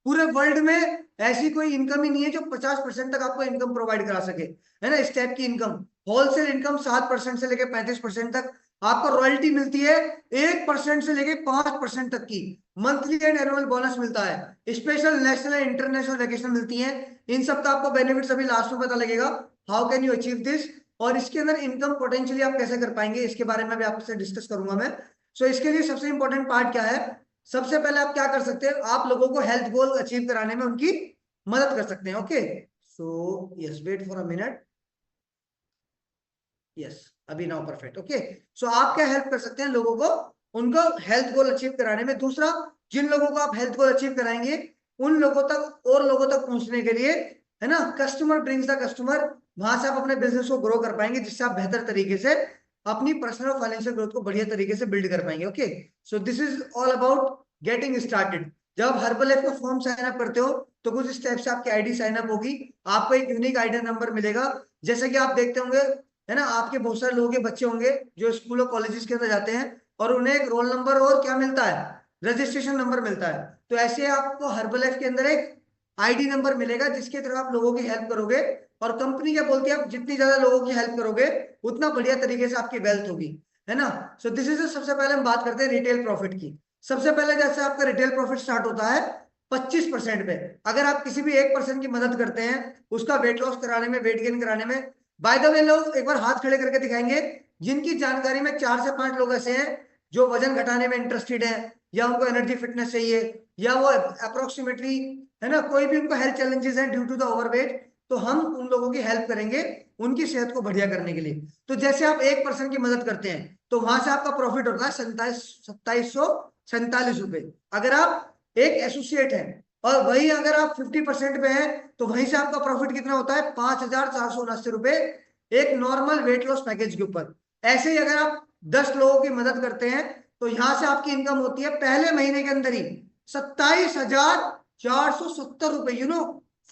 पूरे वर्ल्ड में ऐसी कोई इनकम ही नहीं है जो 50% तक आपको इनकम प्रोवाइड करा सके, है ना। इस टाइप की इनकम, होलसेल इनकम 7% से लेकर 35% तक आपको रॉयल्टी मिलती है, 1% से लेकर 5% तक की मंथली एंड एनुअल बोनस मिलता है, special national and international vacation मिलती है। इन सब का आपको बेनिफिट्स अभी लास्ट में पता लगेगा, how can you achieve this, और इसके अंदर इनकम पोटेंशियली आप कैसे कर पाएंगे, इसके बारे में भी आपसे डिस्कस करूंगा मैं। सो इसके लिए सबसे इंपॉर्टेंट पार्ट क्या है, सबसे पहले आप क्या कर सकते हैं, आप लोगों को हेल्थ गोल अचीव कराने में उनकी मदद कर सकते हैं। Okay, so yes, wait for a minute. Yes, अभी नाउ परफेक्ट। ओके, सो आप क्या हेल्प कर सकते हैं लोगों को, उनको हेल्थ गोल अचीव कराने में। दूसरा, जिन लोगों को आप हेल्थ गोल अचीव कराएंगे उन लोगों तक और लोगों तक पहुंचने के लिए, है ना, कस्टमर ब्रिंग्स द कस्टमर, वहां से आप अपने बिजनेस को ग्रो कर पाएंगे, जिससे आप बेहतर तरीके से अपनी पर्सनल और फाइनेंशियल ग्रोथ को बढ़िया तरीके से बिल्ड कर पाएंगे। Okay, so this is all about getting started. जब आप हर्बलाइफ का फॉर्म साइन अप करते हो तो कुछ इस टाइप से आपकी आईडी साइन अप होगी, आपको एक यूनिक आईडी नंबर मिलेगा। जैसे कि आप देखते होंगे, है ना, आपके बहुत सारे लोगों के बच्चे होंगे जो स्कूल और कॉलेजेस के अंदर जाते हैं और उन्हें एक रोल नंबर और क्या मिलता है, रजिस्ट्रेशन नंबर मिलता है। तो ऐसे आपको हर्बलाइफ के अंदर एक आईडी नंबर मिलेगा जिसके थ्रू आप लोगों की हेल्प करोगे, और कंपनी क्या बोलती है, आप जितनी ज्यादा लोगों की हेल्प करोगे उतना बढ़िया तरीके से आपकी वेल्थ होगी, है ना। सो दिस इज, सबसे पहले हम बात करते हैं रिटेल प्रॉफिट की। सबसे पहले जैसे आपका रिटेल प्रॉफिट स्टार्ट होता है 25% पे। अगर आप किसी भी एक पर्सन की मदद करते हैं उसका वेट लॉस कराने में, वेट गेन कराने में, बाय द वे लोग एक बार हाथ खड़े करके दिखाएंगे जिनकी जानकारी में 4 से 5 लोग ऐसे हैं जो वजन घटाने में इंटरेस्टेड है, या उनको एनर्जी फिटनेस चाहिए, या वो अप्रोक्सीमेटली, है ना, कोई भी उनको हेल्थ चैलेंजेस हैं ड्यू टू द ओवरवेट, तो हम उन लोगों की हेल्प करेंगे उनकी सेहत को बढ़िया करने के लिए। तो जैसे आप एक पर्सन की मदद करते हैं तो वहां से आपका प्रॉफिट होता है 2747 रुपए। अगर आप एक एसोसिएट हैं और वही अगर आप 50% पे हैं तो वहीं से आपका प्रॉफिट कितना होता है, 5479 रुपए, एक नॉर्मल वेट लॉस पैकेज के ऊपर। ऐसे ही अगर आप 10 लोगों की मदद करते हैं तो यहां से आपकी इनकम होती है पहले महीने के अंदर ही 27,470 रुपए,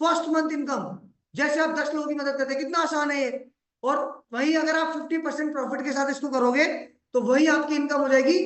फर्स्ट मंथ इनकम। जैसे आप 10 लोगों की मदद करते हैं, कितना आसान है ये। और वही अगर आप 50% प्रॉफिट के साथ इसको करोगे तो वही आपकी इनकम हो जाएगी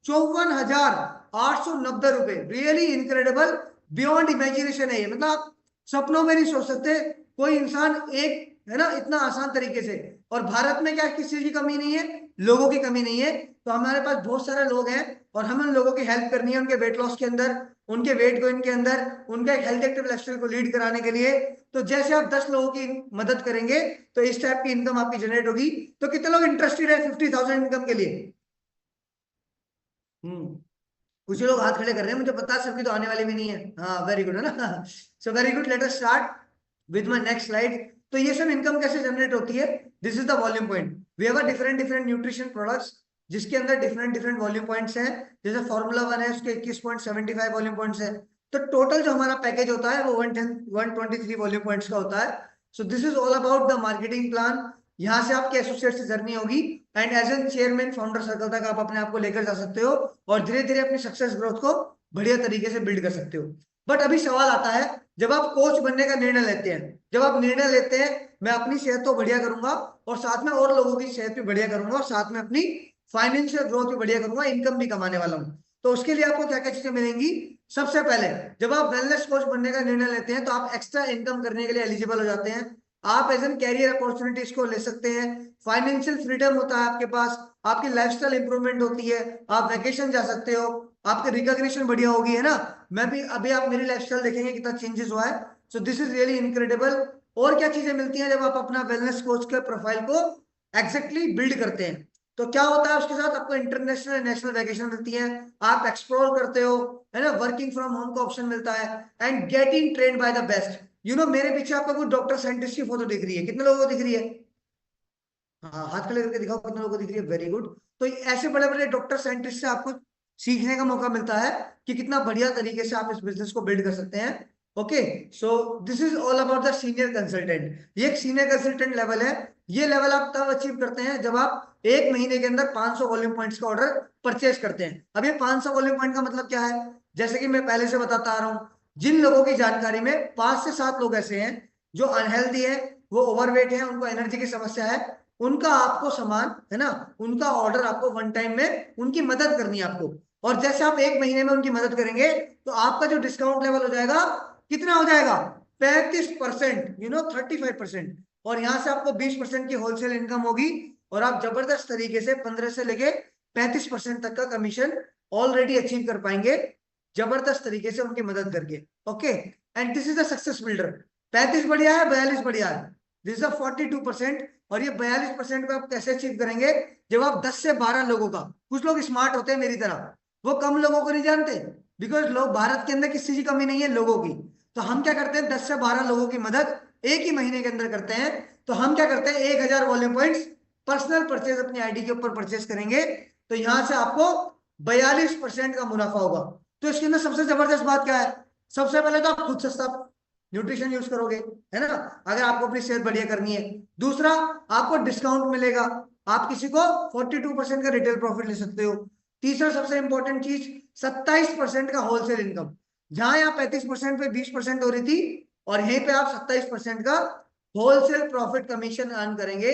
54,890 रुपए। रियली इनक्रेडिबल, बियॉन्ड इमेजिनेशन है ये, मतलब आप सपनों में नहीं सोच सकते कोई इंसान एक, है ना, इतना आसान तरीके से। और भारत में क्या किसी चीज की कमी नहीं है, लोगों की कमी नहीं है, तो हमारे पास बहुत सारे लोग हैं और हमें उन लोगों की हेल्प करनी है उनके वेट लॉस के अंदर, उनके वेट गेन के अंदर, उनका एक हेल्थ एक्टिव लाइफस्टाइल को लीड कराने के लिए। तो जैसे आप 10 लोगों की मदद करेंगे तो इस टाइप की इनकम आपकी जनरेट होगी। तो कितने लोग इंटरेस्टेड है 50,000 इनकम के लिए? कुछ लोग हाथ खड़े कर रहे हैं, मुझे पता है सबकी तो आने वाली भी नहीं है। हाँ, वेरी गुड, है ना। So very good, let us start with my next slide. तो ये सब इनकम कैसे जनरेट होती है, this is the volume point. We have different different nutrition products जिसके अंदर डिफरेंट डिफरेंट वॉल्यूम पॉइंट्स हैं। जैसे फॉर्मूला 1 है, उसके 21.75 वॉल्यूम पॉइंट्स है। तो टोटल जो हमारा पैकेज होता है वो 123 वॉल्यूम पॉइंट्स का होता है। So this is all about the marketing plan. यहाँ से आपके एसोसिएट से जर्नी होगी and as an chairman founder circle तक आप अपने आप को लेकर जा सकते हो और धीरे धीरे अपनी सक्सेस ग्रोथ को बढ़िया तरीके से बिल्ड कर सकते हो। बट अभी सवाल आता है, जब आप कोच बनने का निर्णय लेते हैं, जब आप निर्णय लेते हैं मैं अपनी सेहत तो बढ़िया करूंगा और साथ में और लोगों की सेहत भी बढ़िया करूंगा और साथ में अपनी फाइनेंशियल ग्रोथ भी बढ़िया करूंगा, इनकम भी कमाने वाला हूँ, तो उसके लिए आपको क्या क्या चीजें मिलेंगी। सबसे पहले, जब आप वेलनेस कोच बनने का निर्णय लेते हैं तो आप एक्स्ट्रा इनकम करने के लिए एलिजिबल हो जाते हैं। आप एज एन कैरियर अपॉर्चुनिटीज को ले सकते हैं, फाइनेंशियल फ्रीडम होता है आपके पास, आपकी लाइफस्टाइल इंप्रूवमेंट होती है, आप वेकेशन जा सकते हो, आपकी रिकॉग्निशन बढ़िया होगी, है ना। मैं भी अभी आप मेरी लाइफस्टाइल देखेंगे कितना चेंजेस हुआ है। So this is really incredible. और क्या चीजें मिलती हैं जब आप अपना वेलनेस कोच के प्रोफाइल को एग्जैक्टली बिल्ड करते हैं, तो क्या होता है उसके साथ आपको इंटरनेशनल नेशनल वैकेशन मिलती है, आप एक्सप्लोर करते हो, है ना, वर्किंग फ्रॉम होम का ऑप्शन मिलता है and getting trained by the best. मेरे पीछे आपका कोई डॉक्टर साइंटिस्ट की फोटो दिख रही है, कितने लोगों को दिख रही है? हाँ, हाथ खड़े करके दिखाओ कितने लोगों को दिख रही है, वेरी गुड। तो ऐसे बड़े बड़े डॉक्टर साइंटिस्ट से आपको सीखने का मौका मिलता है कि कितना बढ़िया तरीके से आप इस बिजनेस को बिल्ड कर सकते हैं। Okay, so this is all about the senior consultant. ये एक सीनियर कंसल्टेंट लेवल है। ये लेवल आप तब अचीव करते हैं जब आप एक महीने के अंदर 500 वॉल्यूम पॉइंट्स का ऑर्डर परचेज करते हैं। अब ये 500 वॉल्यूम पॉइंट का मतलब क्या है, जैसे कि मैं पहले से बताता आ रहा हूँ, जिन लोगों की जानकारी में 5 से 7 लोग ऐसे हैं जो अनहेल्दी है, वो ओवरवेट है, उनको एनर्जी की समस्या है, उनका आपको सामान है ना, उनका ऑर्डर आपको वन टाइम में उनकी मदद करनी है आपको। और जैसे आप एक महीने में उनकी मदद करेंगे तो आपका जो डिस्काउंट लेवल हो जाएगा, कितना हो जाएगा, 35%, 35%। और यहां से आपको 20% की होलसेल इनकम होगी और आप जबरदस्त तरीके से 15 से लेके 35% तक का कमीशन ऑलरेडी अचीव कर पाएंगे, जबरदस्त तरीके से उनकी मदद करके। Okay, and this is the success builder. 35 बढ़िया है, 42 बढ़िया है, दिस इज 42%। और ये 42% को आप कैसे अचीव करेंगे, जब आप 10 से 12 लोगों का, कुछ लोग स्मार्ट होते हैं मेरी तरह, वो कम लोगों को नहीं जानते, बिकॉज लोग, भारत के अंदर किसी चीज की कमी नहीं है, लोगों की। तो हम क्या करते हैं, 10 से 12 लोगों की मदद एक ही महीने के अंदर करते हैं। तो हम क्या करते हैं, 1000 वॉल्यूम पॉइंट्स पर्सनल परचेज अपनी आईडी के ऊपर परचेज करेंगे, तो यहां से आपको 42% का मुनाफा होगा। तो इसके अंदर सबसे जबरदस्त बात क्या है, सबसे पहले तो आप खुद सस्ता न्यूट्रिशन यूज करोगे, है ना, अगर आपको अपनी सेहत बढ़िया करनी है। दूसरा, आपको डिस्काउंट मिलेगा, आप किसी को 42% का रिटेल प्रॉफिट ले सकते हो। तीसरा सबसे इंपॉर्टेंट चीज, 27% का होलसेल इनकम। जहां यहाँ 35% पे 20% हो रही थी, और यहीं पे आप 27% का होलसेल प्रॉफिट कमीशन अर्न करेंगे।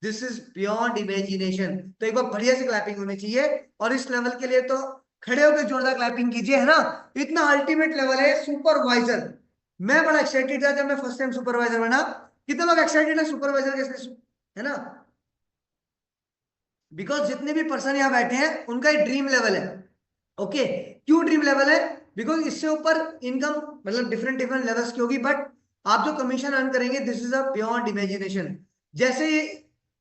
This is beyond imagination. तो एक बार बढ़िया से क्लैपिंग होनी चाहिए, और इस लेवल के लिए तो खड़े होकर जोरदार क्लैपिंग कीजिए, है ना। इतना अल्टीमेट लेवल है सुपरवाइजर। मैं बड़ा एक्साइटेड था जब मैं फर्स्ट टाइम सुपरवाइजर बना। कितने लोग एक्साइटेड है सुपरवाइजर के, है ना, बिकॉज जितने भी पर्सन यहाँ बैठे हैं उनका एक ड्रीम लेवल है। ओके, क्यों ड्रीम लेवल है, बिकॉज इससे ऊपर इनकम, मतलब डिफरेंट डिफरेंट लेवल्स की होगी, बट आप जो कमीशन अर्न करेंगे, this is a beyond imagination. जैसे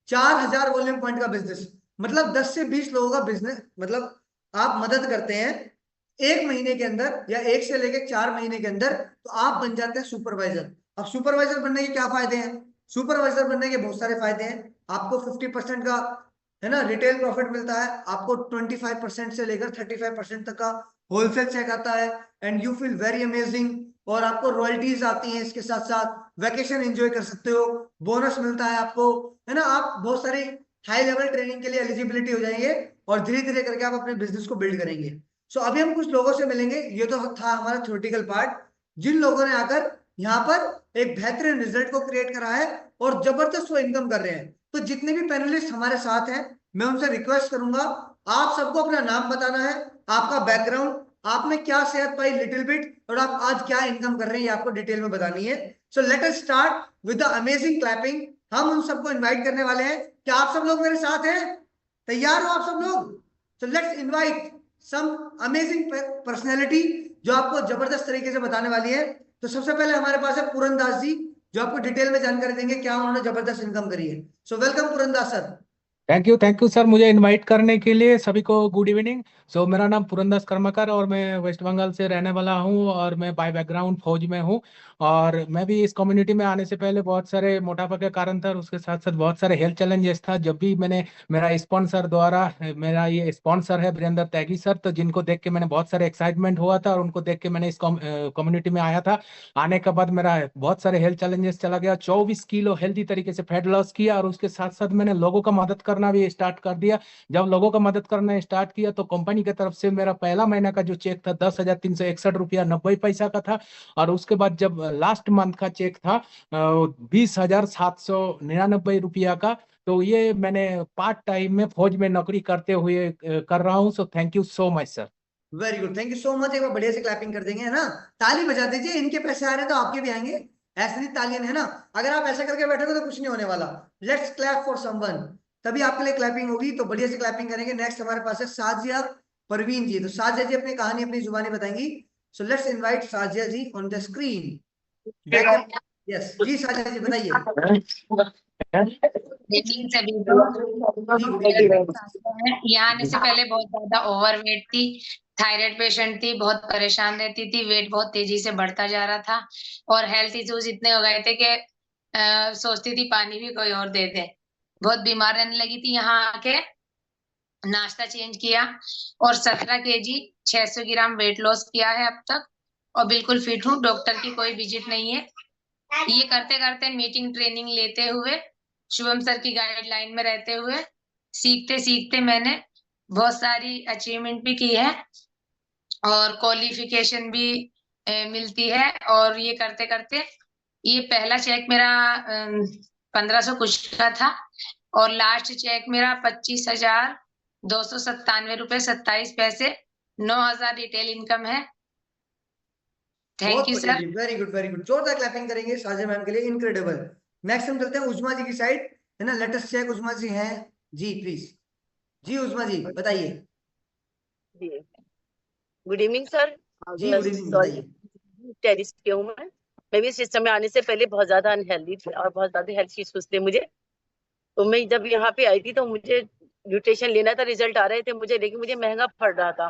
4000 वॉल्यूम पॉइंट का बिजनेस, मतलब 10 से 20 लोगों का बिजनेस, मतलब आप मदद करते हैं एक महीने के अंदर या 1 से लेकर 4 महीने के अंदर, तो आप बन जाते हैं सुपरवाइजर। अब सुपरवाइजर बनने के क्या फायदे हैं, सुपरवाइजर बनने के बहुत सारे फायदे हैं। आपको 50% का, है ना, रिटेल प्रॉफिट मिलता है, आपको 25% से लेकर 35% तक का होलसेल चेक आता है, and you feel very amazing. और आपको रॉयल्टीज आती हैं, इसके साथ साथ वैकेशन एंजॉय कर सकते हो, बोनस मिलता है आपको, है ना, आप बहुत सारी हाई लेवल ट्रेनिंग के लिए एलिजिबिलिटी हो जाएंगे, और धीरे धीरे करके आप अपने बिजनेस को बिल्ड करेंगे। सो अभी हम कुछ लोगों से मिलेंगे, ये तो था हमारा थ्योरेटिकल पार्ट, जिन लोगों ने आकर यहाँ पर एक बेहतरीन रिजल्ट को क्रिएट करा है और जबरदस्त वो इनकम कर रहे हैं। तो जितने भी पैनलिस्ट हमारे साथ हैं, मैं उनसे रिक्वेस्ट करूंगा, आप सबको अपना नाम बताना है, आपका बैकग्राउंड, आपने क्या सेहत पाई लिटिल बिट, और आप आज क्या इनकम कर रहे हैं, ये आपको डिटेल में बतानी है। सो let us start with the amazing clapping. हम उन सबको इनवाइट करने वाले हैं। क्या आप सब लोग मेरे साथ हैं, तैयार हो आप सब लोग? So let's invite some amazing personality जो आपको जबरदस्त तरीके से बताने वाली है। तो सबसे पहले हमारे पास है पूरन दास जी, जो आपको डिटेल में जानकारी देंगे क्या उन्होंने जबरदस्त इनकम करी है। So welcome Puran Das sir. Thank you sir, मुझे इनवाइट करने के लिए। सभी को गुड इवनिंग। मेरा नाम पूरनदास कर्मकर और मैं वेस्ट बंगाल से रहने वाला हूं और मैं बाय बैकग्राउंड फौज में हूं। और मैं भी इस कम्युनिटी में आने से पहले बहुत सारे मोटापा के कारण था और उसके साथ साथ बहुत सारे हेल्थ चैलेंजेस था। जब भी मैंने, मेरा स्पॉन्सर द्वारा, मेरा ये स्पॉन्सर है वीरेंद्र त्यागी सर, तो जिनको देख के मैंने बहुत सारे एक्साइटमेंट हुआ था और उनको देख के मैंने इस कम्युनिटी में आया था। आने के बाद मेरा बहुत सारे हेल्थ चैलेंजेस चला गया, 24 किलो हेल्दी तरीके से फैट लॉस किया और उसके साथ साथ मैंने लोगों का मदद करना भी स्टार्ट कर दिया। जब लोगों का मदद करना स्टार्ट किया तो कंपनी की तरफ से मेरा पहला महीना का जो चेक था 10,361 रुपया 90 पैसा का था। और उसके बाद जब लास्ट मंथ का चेक था 20,799 रुपया का। तो ये मैंने पार्ट टाइम में फौज में नौकरी करते हुए कर रहा हूँ। Thank you so much sir. Very good, thank you so much. एक बार बढ़िया से क्लैपिंग कर देंगे, है ना, ताली बजा दीजिए, इनके पैसे आ रहे हैं तो आपके भी आएंगे। ऐसे नहीं तालियां, है ना, अगर आप ऐसा करके बैठोगे तो कुछ नहीं होने वाला। लेट्स क्लैप फॉर समवन, तभी आपके लिए क्लैपिंग होगी। तो बढ़िया से क्लैपिंग करेंगे। नेक्स्ट हमारे पास है साजिया परवीन जी। तो साजिया जी अपनी कहानी अपनी जुबानी बताएंगी। So let's invite Sajiya ji on the screen. Yes जी, साजिया जी बताइए। सभी को यहाँ आने से पहले बहुत ज्यादा ओवरवेट थी, थायराइड पेशेंट थी, बहुत परेशान रहती थी, वेट बहुत तेजी से बढ़ता जा रहा था और हेल्थ इश्यूज इतने हो गए थे कि सोचती थी पानी भी कोई और दे दे। बहुत बीमार रहने लगी थी। यहाँ आके नाश्ता चेंज किया और 17 kg 600 ग्राम वेट लॉस किया है अब तक, और बिल्कुल फिट हूँ। डॉक्टर की कोई विजिट नहीं है। ये करते करते मीटिंग ट्रेनिंग लेते हुए, शुभम सर की गाइडलाइन में रहते हुए, सीखते सीखते मैंने बहुत सारी अचीवमेंट भी की है और क्वालिफिकेशन भी मिलती है। और ये करते करते ये पहला चेक मेरा 1500 कुछ का था और लास्ट चेक मेरा 25,297 रुपए 27 पैसे। 9,000 रिटेल इनकम है। थैंक बहुत यू बढ़िया सर। जी, वेरी गुड वेरी गुड। जोरदार क्लैपिंग करेंगे साजिद मैम के लिए, इनक्रेडिबल। नेक्स्ट हम चलते हैं उजमा जी की साइड, है ना। लेट अस चेक उजमा जी हैं जी, प्लीज। जी उजमा जी बताइए। जी good evening sir. Ji good evening, बताइए। टेरिस पे हूँ मैं भी सिस्टम में आने से पहले बहुत ज्यादा अनहेल्दी थी और बहुत ज्यादा हेल्थ इश्यूज थे मुझे। तो मैं जब यहाँ पे आई थी तो मुझे न्यूट्रिशन लेना था, रिजल्ट आ रहे थे मुझे, लेकिन मुझे महंगा पड़ रहा था।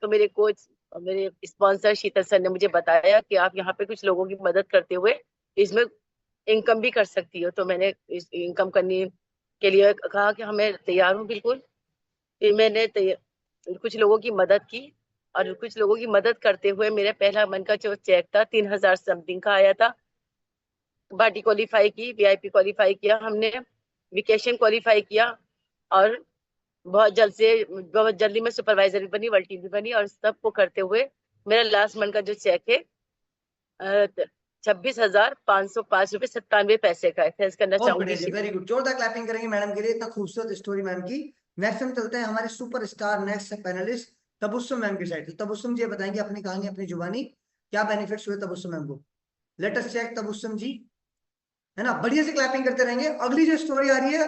तो मेरे कोच और मेरे स्पॉन्सर शीतल सर ने मुझे बताया कि आप यहाँ पे कुछ लोगों की मदद करते हुए इसमें इनकम भी कर सकती हो। तो मैंने इस इनकम करने के लिए कहा कि हाँ मैं तैयार हूँ बिल्कुल। फिर मैंने कुछ लोगों की मदद की और कुछ लोगों की मदद करते हुए मेरा पहला मन का जो चेक था 3,000 समथिंग का आया था। बाटी क्वालिफाई की, वीआईपी क्वालिफाई किया हमने, वेकेशन क्वालिफाई किया और बहुत जल्दी मैं सुपरवाइजर भी बनी, वल्टी भी बनी। और सबको करते हुए मेरा लास्ट मंथ का जो चेक है 26,505 रुपए 97 पैसे का है। थैंक्स करना बहुत चाहूंगी। बढ़िया जी, वेरी गुड। जोरदार क्लैपिंग करेंगे मैडम के लिए, इतना खूबसूरत स्टोरी मैम की। नेक्स्ट हम चलते हैं हमारे superstar next panelist Tabassum ma'am की साइड। तो तबस्सुम जी बताएंगे अपनी कहानी, अपनी जुबानी, क्या बेनिफिट्स हुए तबस्सुम मैम को। लेट अस चेक तबस्सुम जी, है ना। बढ़िया से क्लैपिंग करते रहेंगे। अगली जो स्टोरी आ रही है,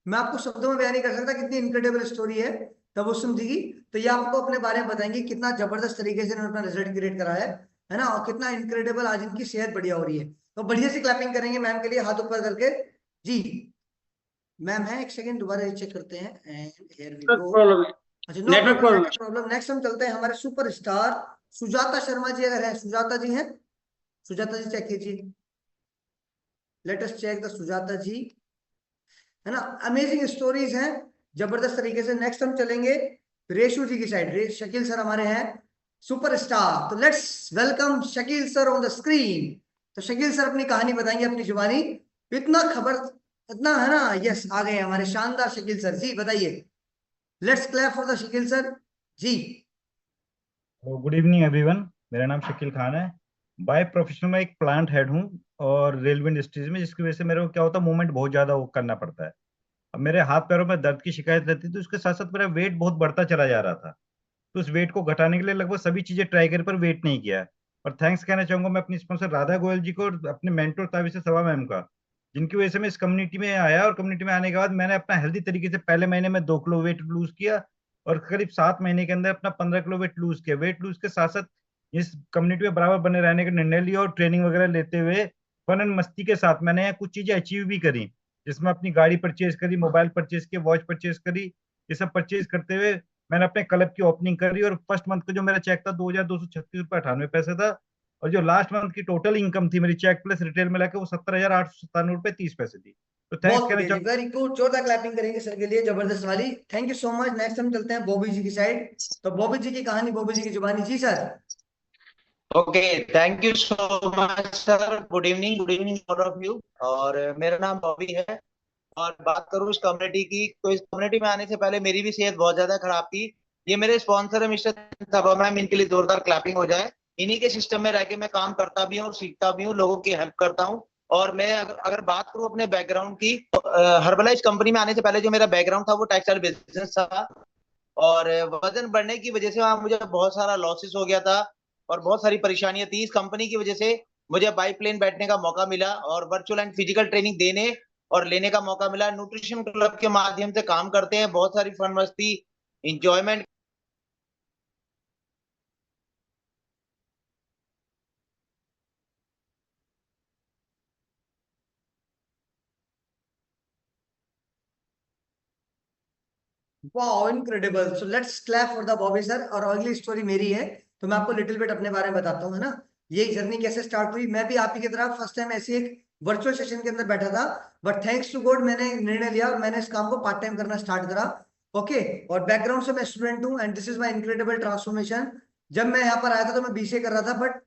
मैं आपको शब्दों में बयान नहीं कर सकता कितनी इनक्रेडिबल स्टोरी है तबस्सुम जी की। तो ये आपको अपने बारे में बताएंगे कितना जबरदस्त तरीके से इन्होंने अपना रिजल्ट क्रिएट करा है ना, और कितना इनक्रेडिबल आज इनकी सेहत बढ़िया हो रही है। तो बढ़िया से क्लैपिंग करेंगे मैम के लिए, हाथ ऊपर करके जी। मैम है, एक सेकंड दोबारा चेक करते हैं। And here we go. अच्छा, no problem, network problem. Next हम चलते हैं हमारे सुपरस्टार सुजाता शर्मा जी, अगर है सुजाता जी हैं, सुजाता जी चेक कीजिए। Let us check the Sujata ji, है ना। अमेजिंग स्टोरीज हैं जबरदस्त तरीके से। नेक्स्ट हम चलेंगे रेशु जी की साइड। शकील सर हमारे हैं सुपरस्टार, तो let's welcome Shakeel sir on the screen. तो शकील सर अपनी कहानी बताएंगे अपनी जुबानी। इतना खबर, इतना, है ना। यस, आ गए हमारे शानदार शकील सर जी, बताइए। Let's clap for the Shakeel sir ji. Good evening everyone. मेरा नाम शकील खान है। बाय प्रोफेशन में एक प्लांट हेड हूँ और रेलवे इंडस्ट्रीज में, जिसकी वजह से मेरे को क्या होता है, मूवमेंट बहुत ज्यादा वो करना पड़ता है। अब मेरे हाथ पैरों में दर्द की शिकायत रहती थी, तो उसके साथ साथ मेरा वेट बहुत बढ़ता चला जा रहा था। तो उस वेट को घटाने के लिए लगभग सभी चीजें ट्राई कर, पर वेट नहीं किया। और थैंक्स कहना चाहूंगा मैं अपनी स्पॉन्सर राधा गोयल जी को और अपने मेंटोर ताबिश सवा मैम का, जिनकी वजह से मैं इस कम्युनिटी में आया। और कम्युनिटी में आने के बाद मैंने अपना हेल्दी तरीके से पहले महीने में 2 किलो वेट लूज किया और करीब 7 महीने के अंदर अपना 15 किलो वेट लूज किया। वेट लूज के साथ साथ इस कम्युनिटी में बराबर बने रहने का निर्णय लिया और ट्रेनिंग वगैरह लेते हुए फन एंड मस्ती के साथ मैंने यहाँ कुछ चीजें अचीव भी करी, जिसमें अपनी गाड़ी परचेज करी, मोबाइल परचेज किया, वॉच परचेज करी। ये सब परचेज करते हुए मैंने अपने क्लब की ओपनिंग करी और फर्स्ट मंथ का जो मेरा चेक था 2,236 रुपये 98 पैसे था। और जो लास्ट मंथ की टोटल इनकम थी मेरी चेक प्लस रिटेल में लाके, वो 17,897 रुपये 30 पैसे थी। तो थैंक्स बहुत कहना बढ़िया जी, वेरी गुड। जोरदार क्लैपिंग करेंगे सर के लिए, जबरदस्त वाली। Thank you so much. Next हम चलते हैं बॉबी जी की साइड। तो बॉबी जी की कहानी, बॉबी जी की जुबानी जी sir. Okay, thank you so much sir. Good evening all of you. और मेरा नाम बॉबी है। और बात करूँ इस कम्युनिटी की, तो इस कम्युनिटी में आने से पहले मेरी भी सेहत बहुत ज्यादा खराब थी। ये मेरे स्पॉन्सर है मिस्टर सभा मैम, इनके लिए जोरदार क्लैपिंग हो जाए। इन्हीं के सिस्टम में रह के मैं काम करता भी हूँ और सीखता भी हूँ, लोगों की हेल्प करता हूँ। और मैं अगर बात करूँ अपने बैकग्राउंड की, तो हर्बलाइज कंपनी में आने से पहले जो मेरा बैकग्राउंड था वो टेक्सटाइल बिजनेस था। और वजन बढ़ने की वजह से वहां मुझे बहुत सारा लॉसेस हो गया था और बहुत सारी परेशानियां थी। इस कंपनी की वजह से मुझे बाई प्लेन बैठने का मौका मिला और वर्चुअल एंड फिजिकल ट्रेनिंग देने और लेने का मौका मिला। न्यूट्रिशन क्लब के माध्यम से काम करते हैं, बहुत सारी फन मस्ती, enjoyment. Wow, incredible. So let's clap for the Bobby sir. और अगली स्टोरी मेरी है, तो मैं आपको लिटिल बिट अपने बारे में बताता हूँ, है ना। ये जर्नी कैसे स्टार्ट हुई। मैं भी आप ही की तरह फर्स्ट टाइम ऐसी एक वर्चुअल सेशन के अंदर बैठा था, बट थैंक्स टू गॉड मैंने निर्णय लिया और मैंने इस काम को पार्ट टाइम करना स्टार्ट करा। ओके, और बैकग्राउंड से मैं स्टूडेंट हूँ and this is my incredible transformation. जब मैं यहाँ पर आया था तो मैं बीसीए कर रहा था, बट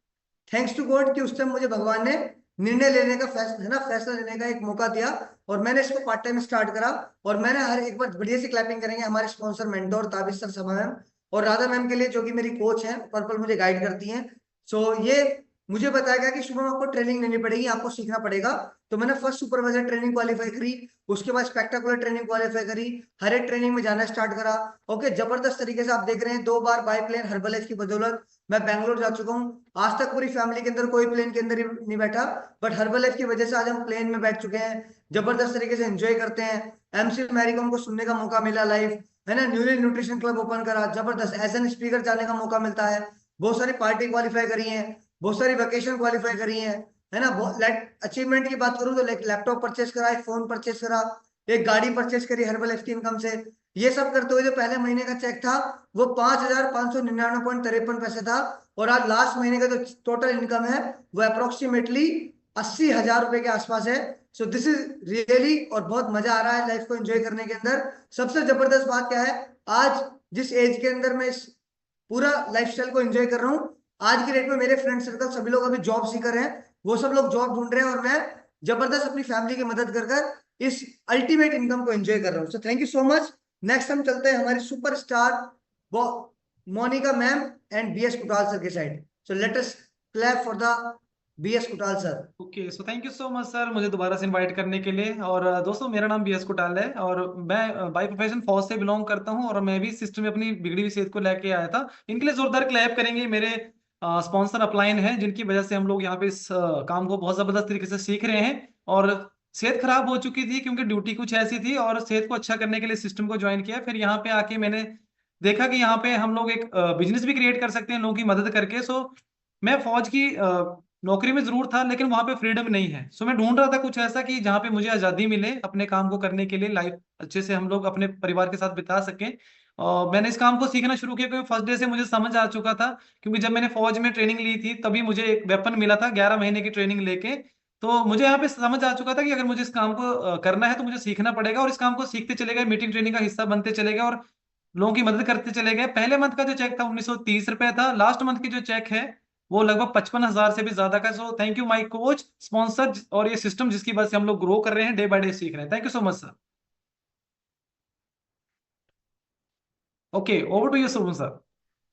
थैंक्स टू गॉड कि उस टाइम मुझे भगवान ने निर्णय लेने का फैसला लेने का एक मौका दिया और मैंने इसको पार्ट टाइम स्टार्ट करा। और मैंने हर एक बार बढ़िया से क्लैपिंग करेंगे हमारे स्पॉन्सर मेंटोर ताबिश सर समा मैम और राधा मैम के लिए जो कि मेरी कोच है, पर्पल मुझे गाइड करती हैं। सो ये मुझे बताया गया कि शुभम आपको ट्रेनिंग लेनी पड़ेगी, आपको सीखना पड़ेगा। तो मैंने फर्स्ट सुपरवाइजर ट्रेनिंग क्वालिफाई करी, उसके बाद स्पेक्टाकुलर ट्रेनिंग क्वालिफाई करी, हर एक ट्रेनिंग में जाना स्टार्ट करा। ओके, जबरदस्त तरीके से आप देख रहे हैं 2 बार बाय प्लेन हर्बल की बदौलत मैं बैंगलोर जा चुका हूँ। आज तक पूरी फैमिली के अंदर कोई प्लेन के अंदर ही नहीं बैठा, बट हर्बल की वजह से आज हम प्लेन में बैठ चुके हैं, जबरदस्त तरीके से एंजॉय करते हैं। एमसी मैरीकॉम को सुनने का मौका मिला लाइव, है ना, न्यूली न्यूट्रिशन क्लब ओपन करा, जबरदस्त एज एन स्पीकर जाने का मौका मिलता है। बहुत सारी पार्टी क्वालिफाई करी है, बहुत सारी वेकेशन क्वालिफाई करी है ना। अचीवमेंट की बात करूं तो लैपटॉप परचेस करा, एक फोन परचेस करा, एक गाड़ी परचेस करी हर्बल की इनकम से। ये सब करते हुए जो पहले महीने का चेक था वो 5,599.53 था और आज लास्ट महीने का जो टोटल इनकम है वो अप्रोक्सीमेटली 80,000 रुपए के आसपास है। सो दिस इज रियली, और बहुत मजा आ रहा है लाइफ को एंजॉय करने के अंदर। सबसे जबरदस्त बात क्या है, आज जिस एज के अंदर मैं इस पूरा लाइफस्टाइल को एंजॉय कर रहा हूँ, आज की डेट में मेरे फ्रेंड सर्कल सभी लोग अभी जॉब सीकर हैं, वो सब लोग जॉब ढूंढ रहे हैं और मैं जबरदस्त अपनी फैमिली की मदद कर कर इस अल्टीमेट इनकम को एंजॉय कर रहा हूँ। So thank you so much. Next हम चलते हैं हमारी superstar Monica ma'am and BS Kutal sir के side. So let us clap for the BS Kutal sir. Okay, so thank you so much sir मुझे दोबारा से इनवाइट करने के लिए। और दोस्तों, मेरा नाम बीएस कुटाल है और मैं बाय प्रोफेशन फौज से बिलोंग करता हूं और मैं भी सिस्टम में अपनी बिगड़ी हुई सेहत को लेके आया था। इनके लिए जोरदार क्लैप करेंगे। मेरे स्पॉन्सर अपलाइन है जिनकी वजह से हम लोग यहाँ पे इस काम को बहुत जबरदस्त तरीके से सीख रहे हैं। और सेहत खराब हो चुकी थी क्योंकि ड्यूटी कुछ ऐसी थी और सेहत को अच्छा करने के लिए सिस्टम को ज्वाइन किया। फिर यहाँ पे आके मैंने देखा कि यहाँ पे हम लोग एक बिजनेस भी क्रिएट कर सकते हैं लोगों की मदद करके। सो मैं फौज की नौकरी में जरूर था लेकिन वहां पे फ्रीडम नहीं है। सो मैं ढूंढ रहा था कुछ ऐसा कि जहाँ पे मुझे आजादी मिले अपने काम को करने के लिए, लाइफ अच्छे से हम लोग अपने परिवार के साथ बिता सकें। और मैंने इस काम को सीखना शुरू किया क्योंकि फर्स्ट डे से मुझे समझ आ चुका था, क्योंकि जब मैंने फौज में ट्रेनिंग ली थी तभी मुझे एक वेपन मिला था 11 महीने की ट्रेनिंग लेके। तो मुझे यहाँ पे समझ आ चुका था कि अगर मुझे इस काम को करना है तो मुझे सीखना पड़ेगा और इस काम को सीखते चले गए, मीटिंग ट्रेनिंग का हिस्सा बनते चले गए और लोगों की मदद करते चले गए। पहले मंथ का जो चेक था 1930 रुपए था, लास्ट मंथ की जो चेक है वो लगभग 55,000 से भी ज्यादा का। सो thank you my coach, sponsor और ये सिस्टम जिसकी वजह से हम लोग ग्रो कर रहे हैं, डे बाय डे सीख रहे हैं। Thank you so much sir. Okay, over to you Shubham sir.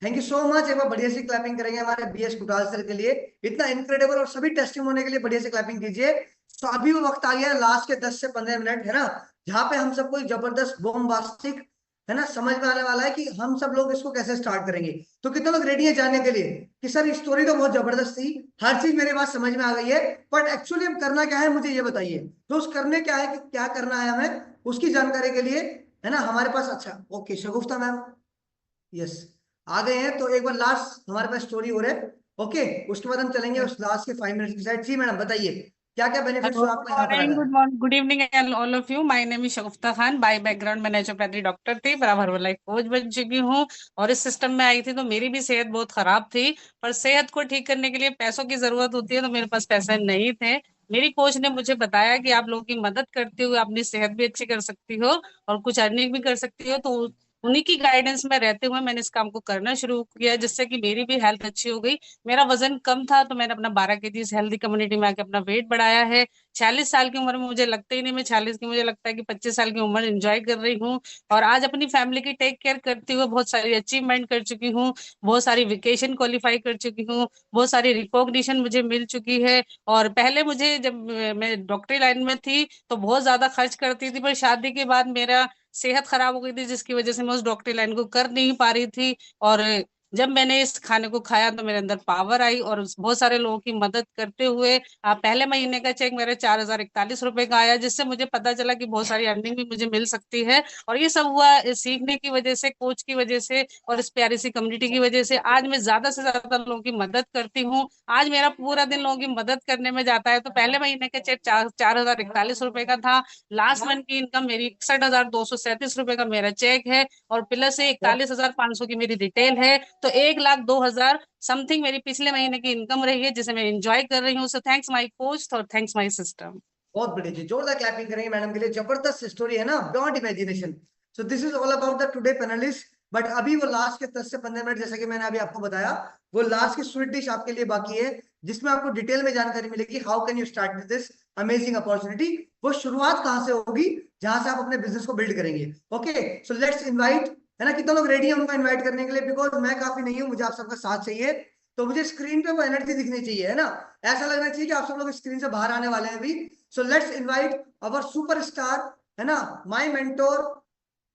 Thank you so much. एक बार बढ़िया से क्लैपिंग करेंगे हमारे बीएस कुटाल सर के लिए, इतना इनक्रेडिबल और सभी टेस्टिमोनी के लिए बढ़िया से क्लैपिंग कीजिए। तो अभी वो वक्त आ गया लास्ट के 10 से 15 मिनट, है ना, जहाँ पे हम सबको जबरदस्त बॉम्बास्टिक, है ना, समझ में आने वाला है कि हम सब लोग इसको कैसे स्टार्ट करेंगे। तो कितने लोग रेडी है जानने के लिए कि सर स्टोरी तो बहुत जबरदस्त थी, हर चीज मेरे पास समझ में आ गई है, बट एक्चुअली हम करना क्या है मुझे ये बताइए। तो उस करने क्या है कि क्या करना है हमें, उसकी जानकारी के लिए, है ना, हमारे पास, अच्छा ओके शगुफ्ता मैम, यस आ गए हैं। तो एक बार लास्ट हमारे पास स्टोरी हो रहा है, ओके, उसके बाद हम चलेंगे उस लास्ट के 5 मिनट की साइड। जी मैडम बताइए क्या क्या बेनिफिट्स Good आपको यहाँ पर morning, आया। good morning, good evening, and all of you. My name is Shagufta Khan. By background मैं नेचुरोपैथी डॉक्टर थी, पर अब हर्बल लाइफ कोच बन चुकी हूँ। और इस सिस्टम में आई थी तो मेरी भी सेहत बहुत खराब थी, पर सेहत को ठीक करने के लिए पैसों की जरूरत होती है, तो मेरे पास पैसे नहीं थे। मेरी कोच ने मुझे बताया कि आप लोगों की मदद करते हुए अपनी सेहत भी अच्छी कर सकती हो और कुछ अर्निंग भी कर सकती हो। तो उन्हीं की गाइडेंस में रहते हुए मैंने इस काम को करना शुरू किया, जिससे कि मेरी भी हेल्थ अच्छी हो गई। मेरा वजन कम था तो मैंने अपना 12 केजी इस हेल्दी कम्युनिटी में आके अपना वेट बढ़ाया है। 46 साल की उम्र में मुझे लगता ही नहीं मैं 46 की, मुझे लगता है कि 25 साल की उम्र एंजॉय कर रही हूँ। और आज अपनी फैमिली की टेक केयर करते हुए बहुत सारी अचीवमेंट कर चुकी हूँ, बहुत सारी वेकेशन क्वालिफाई कर चुकी हूँ, बहुत सारी रिकॉग्निशन मुझे मिल चुकी है। और पहले मुझे जब मैं डॉक्टरी लाइन में थी तो बहुत ज्यादा खर्च करती थी, पर शादी के बाद मेरा सेहत खराब हो गई थी, जिसकी वजह से मैं उस डॉक्टरी लाइन को कर नहीं पा रही थी। और जब मैंने इस खाने को खाया तो मेरे अंदर पावर आई और बहुत सारे लोगों की मदद करते हुए पहले महीने का चेक मेरे 4,041 रुपए का आया, जिससे मुझे पता चला कि बहुत सारी अर्निंग भी मुझे मिल सकती है। और ये सब हुआ सीखने की वजह से, कोच की वजह से और इस प्यारी सी कम्युनिटी की वजह से। आज मैं ज्यादा से ज्यादा लोगों की मदद करती हूँ। आज मेरा पूरा दिन लोगों की मदद करने में जाता है। तो पहले महीने का चेक 4,041 रुपए का था। लास्ट मंथ की इनकम मेरी 61,237 रुपए का मेरा चेक है और प्लस से 41,500 की मेरी रिटेल है। तो 1,02,000 समथिंग मेरी पिछले महीने की इनकम रही है, जिसे मैं एंजॉय कर रही हूँ। सो थैंक्स माय कोच और थैंक्स माय सिस्टम। बहुत बढ़िया जी, जोरदार क्लैपिंग करेंगे मैडम के लिए, जबरदस्त स्टोरी है ना, beyond imagination. So this is all about the today panelist. But अभी वो लास्ट के 10 से 15 मिनट, जैसा कि मैंने अभी आपको बताया, वो लास्ट की स्वीट डिश आपके लिए बाकी है, जिसमें आपको डिटेल में जानकारी मिलेगी how can you start with this amazing opportunity. वो शुरुआत कहाँ से होगी, जहां से आप अपने बिजनेस को बिल्ड करेंगे। ओके, सो लेट्स इनवाइट, है ना, कितने लोग रेडी हैं उनको इनवाइट करने के लिए, बिकॉज मैं काफी नहीं हूँ, मुझे आप सबका साथ चाहिए। तो मुझे स्क्रीन पे वो एनर्जी दिखनी चाहिए, है ना, ऐसा लगना चाहिए कि आप सब लोग स्क्रीन से बाहर आने वाले हैं अभी। So let's invite our superstar, है ना, my mentor,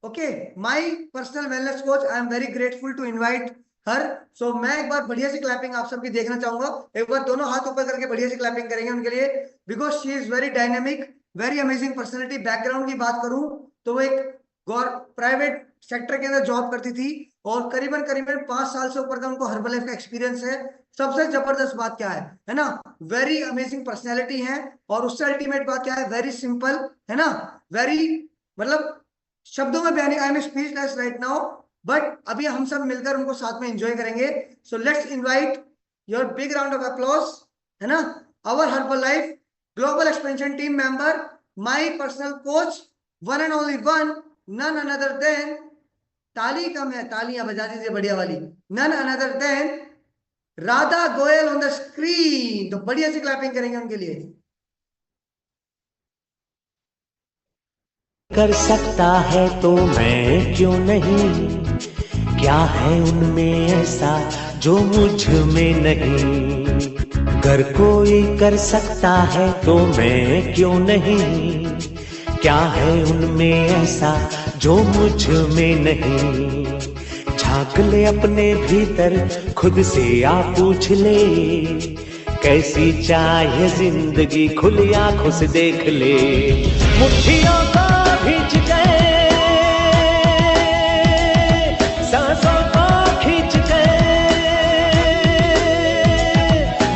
okay, my personal wellness coach. I am very grateful to invite her. So मैं एक बार बढ़िया सी क्लैपिंग आप सबकी देखना चाहूंगा, एक बार दोनों हाथ ऊपर करके बढ़िया सी क्लैपिंग करेंगे उनके लिए, because she is very dynamic, very amazing personality. Background की बात करूं तो वो एक प्राइवेट सेक्टर के अंदर जॉब करती थी, और करीबन करीबन 5 साल से ऊपर का उनको हर्बल लाइफ का एक्सपीरियंस है। सबसे जबरदस्त बात क्या है ना, वेरी अमेजिंग पर्सनैलिटी है, और उससे अल्टीमेट बात क्या है, वेरी सिंपल, है ना, वेरी, मतलब शब्दों में बयान, I am speechless right now. But अभी हम सब मिलकर उनको साथ में एंजॉय करेंगे। So let's invite your big round of applause, है ना, our Herbalife global expansion team member, my personal coach, one and only one, none other than, ताली कम है, तालियां बजा दीजिए बढ़िया वाली, none other than Radha Goyal on the screen. तो बढ़िया से क्लैपिंग करेंगे उनके लिए। कर सकता है तो मैं क्यों नहीं, क्या है उनमें ऐसा जो मुझ में नहीं। अगर कोई कर सकता है तो मैं क्यों नहीं, क्या है उनमें ऐसा जो मुझ में नहीं। झांक ले अपने भीतर खुद से आ पूछ ले, कैसी चाहे जिंदगी खुली आंखों से देख ले। मुट्ठियों को खींच गए, सांसों को खींच गए,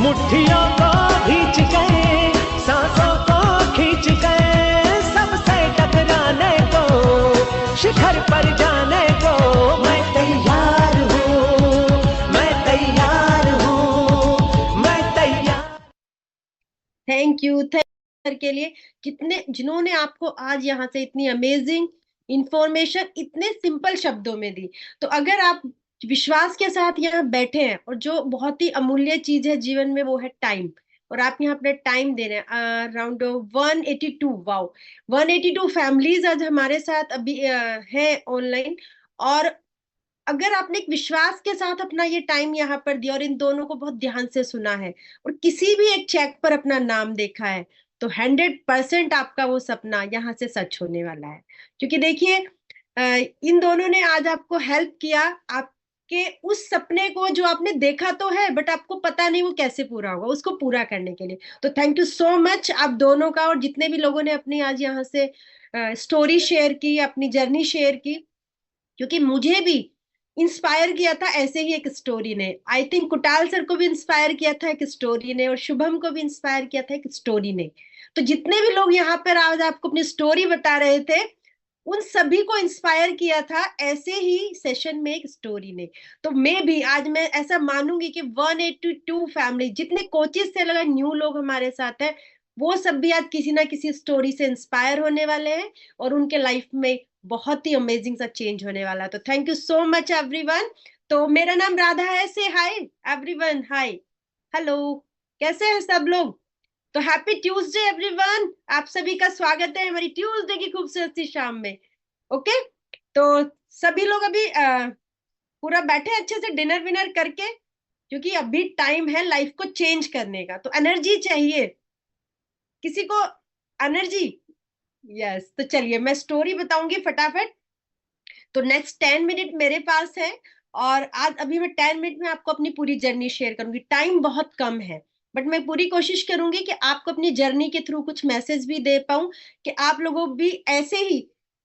मुट्ठियों को खींच गए, सांसों को खींच गए, सबसे टकराने को, शिखर पर जाने को मैं तैयार हूँ, मैं तैयार हूँ, मैं तैयार। थैंक यू के लिए, जिन्होंने आपको आज यहाँ से इतनी अमेजिंग इंफॉर्मेशन इतने सिंपल शब्दों में दी। तो अगर आप विश्वास के साथ यहाँ बैठे हैं, और जो बहुत ही अमूल्य चीज है जीवन में वो है टाइम, और आप यहाँ अपने टाइम दे रहे हैं, अराउंड 182, वाओ, 182 फैमिलीज आज हमारे साथ अभी है ऑनलाइन। और अगर आपने एक विश्वास के साथ अपना ये टाइम यहाँ पर दिया, और इन दोनों को बहुत ध्यान से सुना है, और किसी भी एक चेक पर अपना नाम देखा है, तो 100% आपका वो सपना यहाँ से सच होने वाला है। क्योंकि देखिए, इन दोनों ने आज आपको हेल्प किया, आपके उस सपने को जो आपने देखा तो है, बट आपको पता नहीं वो कैसे पूरा होगा, उसको पूरा करने के लिए। तो थैंक यू सो मच आप दोनों का, और जितने भी लोगों ने अपनी आज यहाँ से स्टोरी शेयर की, अपनी जर्नी शेयर की, क्योंकि मुझे भी इंस्पायर किया था ऐसे ही एक स्टोरी ने। आई थिंक कुटाल सर को भी इंस्पायर किया था एक स्टोरी ने, और शुभम को भी इंस्पायर किया था एक स्टोरी ने। तो जितने भी लोग यहाँ पर आज आपको अपनी स्टोरी बता रहे थे, उन सभी को इंस्पायर किया था ऐसे ही सेशन में एक स्टोरी ने। तो मैं ऐसा मानूंगी कि 182 फैमिली, जितने कोचेस से लगा न्यू लोग हमारे साथ हैं, वो सब भी आज किसी ना किसी स्टोरी से इंस्पायर होने वाले हैं, और उनके लाइफ में बहुत ही अमेजिंग सा चेंज होने वाला है। तो thank you so much everyone. तो मेरा नाम राधा है, से हाय एवरीवन, हाय, हेलो, कैसे हैं सब लोग। तो हैप्पी ट्यूसडे एवरीवन, आप सभी का स्वागत है हमारी ट्यूसडे की खूबसूरत सी शाम में। ओके, तो सभी लोग अभी पूरा बैठे अच्छे से डिनर विनर करके, क्योंकि अभी टाइम है लाइफ को चेंज करने का। तो एनर्जी चाहिए किसी को, एनर्जी, यस। तो चलिए मैं स्टोरी बताऊंगी फटाफट। तो नेक्स्ट 10 मिनट मेरे पास है, और आज अभी मैं 10 मिनट में आपको अपनी पूरी जर्नी शेयर करूंगी। टाइम बहुत कम है, बट मैं पूरी कोशिश करूंगी कि आपको अपनी जर्नी के थ्रू कुछ मैसेज भी दे पाऊं, कि आप लोगों भी ऐसे ही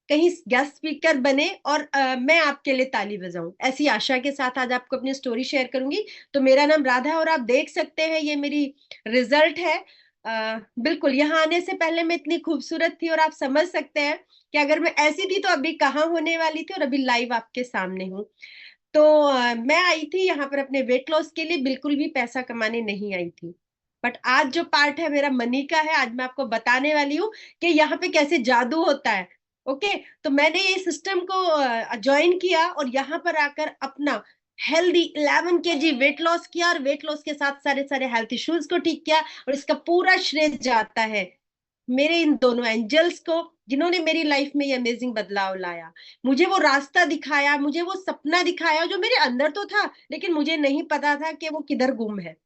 कहीं गेस्ट स्पीकर बने, और मैं आपके लिए ताली बजाऊं, ऐसी आशा के साथ आज आपको अपनी स्टोरी शेयर करूंगी। तो मेरा नाम राधा है, और आप देख सकते हैं ये मेरी रिजल्ट है। बिल्कुल यहाँ आने से पहले मैं इतनी खूबसूरत थी, और आप समझ सकते हैं कि अगर मैं ऐसी थी तो अभी कहाँ होने वाली थी, और अभी लाइव आपके सामने हूँ। तो मैं आई थी यहाँ पर अपने वेट लॉस के लिए, बिल्कुल भी पैसा कमाने नहीं आई थी। बट आज जो पार्ट है मेरा मनी का है, आज मैं आपको बताने वाली हूँ कि यहाँ पे कैसे जादू होता है। ओके, तो मैंने ये सिस्टम को ज्वाइन किया और यहाँ पर आकर अपना हेल्दी 11 kg वेट लॉस किया, और वेट लॉस के साथ सारे सारे हेल्थ इश्यूज को ठीक किया। और इसका पूरा श्रेय जाता है मेरे इन दोनों एंजल्स को, जिन्होंने मेरी लाइफ में ये अमेजिंग बदलाव लाया। मुझे वो रास्ता दिखाया, मुझे वो सपना दिखाया जो मेरे अंदर तो था, लेकिन मुझे नहीं पता था कि वो किधर गुम है।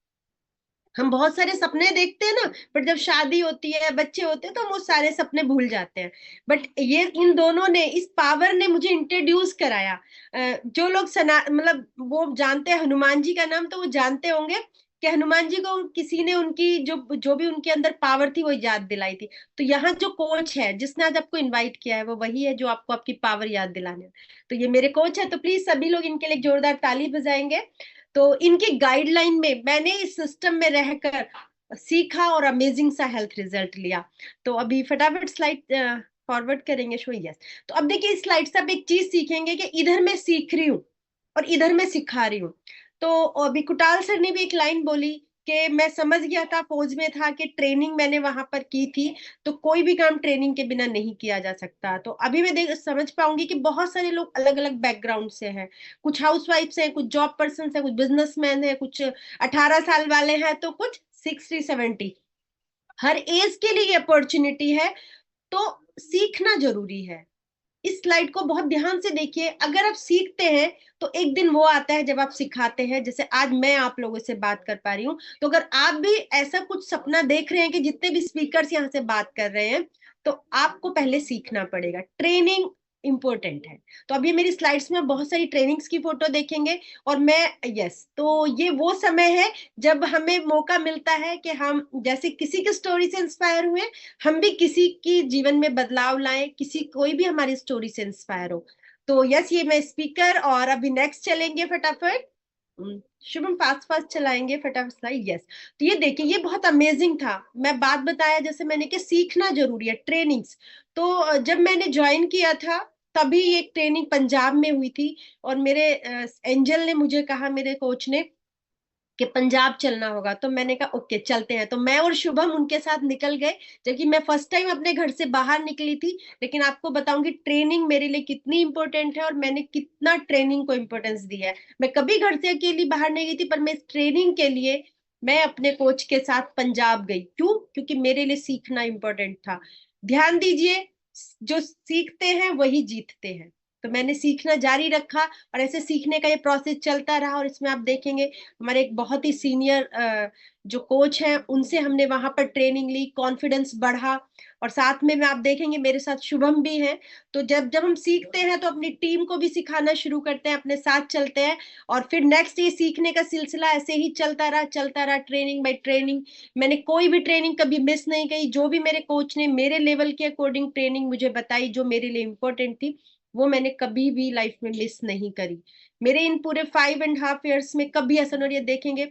हम बहुत सारे सपने देखते हैं ना, बट जब शादी होती है, बच्चे होते हैं, तो हम वो सारे सपने भूल जाते हैं। बट ये इन दोनों ने, इस पावर ने मुझे इंट्रोड्यूस कराया। जो लोग मतलब वो जानते हैं हनुमान जी का नाम, तो वो जानते होंगे कि हनुमान जी को किसी ने उनकी जो जो भी उनके अंदर पावर थी वो याद दिलाई थी। तो यहाँ जो कोच है जिसने आज आपको इनवाइट किया है, वो वही है जो आपको आपकी पावर याद दिलाने है। तो ये मेरे कोच है, तो प्लीज सभी लोग इनके लिए जोरदार ताली बजाएंगे। तो इनकी गाइडलाइन में मैंने इस सिस्टम में रहकर सीखा और अमेजिंग सा हेल्थ रिजल्ट लिया। तो अभी फटाफट स्लाइड फॉरवर्ड करेंगे, शो यस। तो अब देखिए इस स्लाइड से आप एक चीज सीखेंगे कि इधर मैं सीख रही हूँ और इधर मैं सिखा रही हूँ। तो अभी कुटाल सर ने भी एक लाइन बोली कि मैं समझ गया था, फौज में था, कि ट्रेनिंग मैंने वहां पर की थी, तो कोई भी काम ट्रेनिंग के बिना नहीं किया जा सकता। तो अभी मैं समझ पाऊंगी कि बहुत सारे लोग अलग अलग बैकग्राउंड से हैं। कुछ हाउसवाइफ्स हैं, कुछ जॉब पर्सन है, कुछ बिजनेसमैन है, कुछ 18 साल वाले हैं, तो कुछ 60-70। हर एज के लिए अपॉर्चुनिटी है, तो सीखना जरूरी है। इस स्लाइड को बहुत ध्यान से देखिए। अगर आप सीखते हैं तो एक दिन वो आता है जब आप सिखाते हैं। जैसे आज मैं आप लोगों से बात कर पा रही हूँ, तो अगर आप भी ऐसा कुछ सपना देख रहे हैं कि जितने भी स्पीकर्स यहाँ से बात कर रहे हैं, तो आपको पहले सीखना पड़ेगा। ट्रेनिंग इंपॉर्टेंट है। तो अभी मेरी स्लाइड्स में बहुत सारी ट्रेनिंग्स की फोटो देखेंगे, और मैं यस, तो ये वो समय है जब हमें मौका मिलता है कि हम जैसे किसी की स्टोरी से इंस्पायर हुए, हम भी किसी की जीवन में बदलाव लाएं, कोई भी हमारी स्टोरी से इंस्पायर हो। तो यस, ये मैं स्पीकर, और अभी नेक्स्ट चलेंगे फटाफट। शुभम फास्ट फास्ट चलाएंगे फटाफट स्लाइड, यस। तो ये देखिए, ये बहुत अमेजिंग था। मैं बात बताया जैसे मैंने कि सीखना जरूरी है, ट्रेनिंग्स। तो जब मैंने ज्वाइन किया था तभी एक ट्रेनिंग पंजाब में हुई थी, और मेरे एंजल ने मुझे कहा, मेरे कोच ने, कि पंजाब चलना होगा। तो मैंने कहा ओके चलते हैं। तो मैं और शुभम उनके साथ निकल गए, जबकि मैं फर्स्ट टाइम अपने घर से बाहर निकली थी। लेकिन आपको बताऊंगी ट्रेनिंग मेरे लिए कितनी इंपॉर्टेंट है, और मैंने कितना ट्रेनिंग को इंपॉर्टेंस दिया है। मैं कभी घर से अकेली बाहर नहीं गई थी, पर मैं इस ट्रेनिंग के लिए मैं अपने कोच के साथ पंजाब गई। क्यों? क्योंकि मेरे लिए सीखना इंपॉर्टेंट था। ध्यान दीजिए, जो सीखते हैं वही जीतते हैं। तो मैंने सीखना जारी रखा, और ऐसे सीखने का ये प्रोसेस चलता रहा। और इसमें आप देखेंगे हमारे एक बहुत ही सीनियर जो कोच हैं, उनसे हमने वहां पर ट्रेनिंग ली, कॉन्फिडेंस बढ़ा। और साथ में आप देखेंगे मेरे साथ शुभम भी हैं। तो जब जब हम सीखते हैं तो अपनी टीम को भी सिखाना शुरू करते हैं, अपने साथ चलते हैं, और फिर नेक्स्ट ये सीखने का सिलसिला ऐसे ही चलता रहा, ट्रेनिंग बाय ट्रेनिंग। मैंने कोई भी ट्रेनिंग कभी मिस नहीं की। जो भी मेरे कोच ने मेरे लेवल के अकॉर्डिंग ट्रेनिंग मुझे बताई, जो मेरे लिए इंपॉर्टेंट थी, वो मैंने कभी भी लाइफ में मिस नहीं करी। मेरे इन पूरे 5.5 years में कभी ऐसा नहीं, ये देखेंगे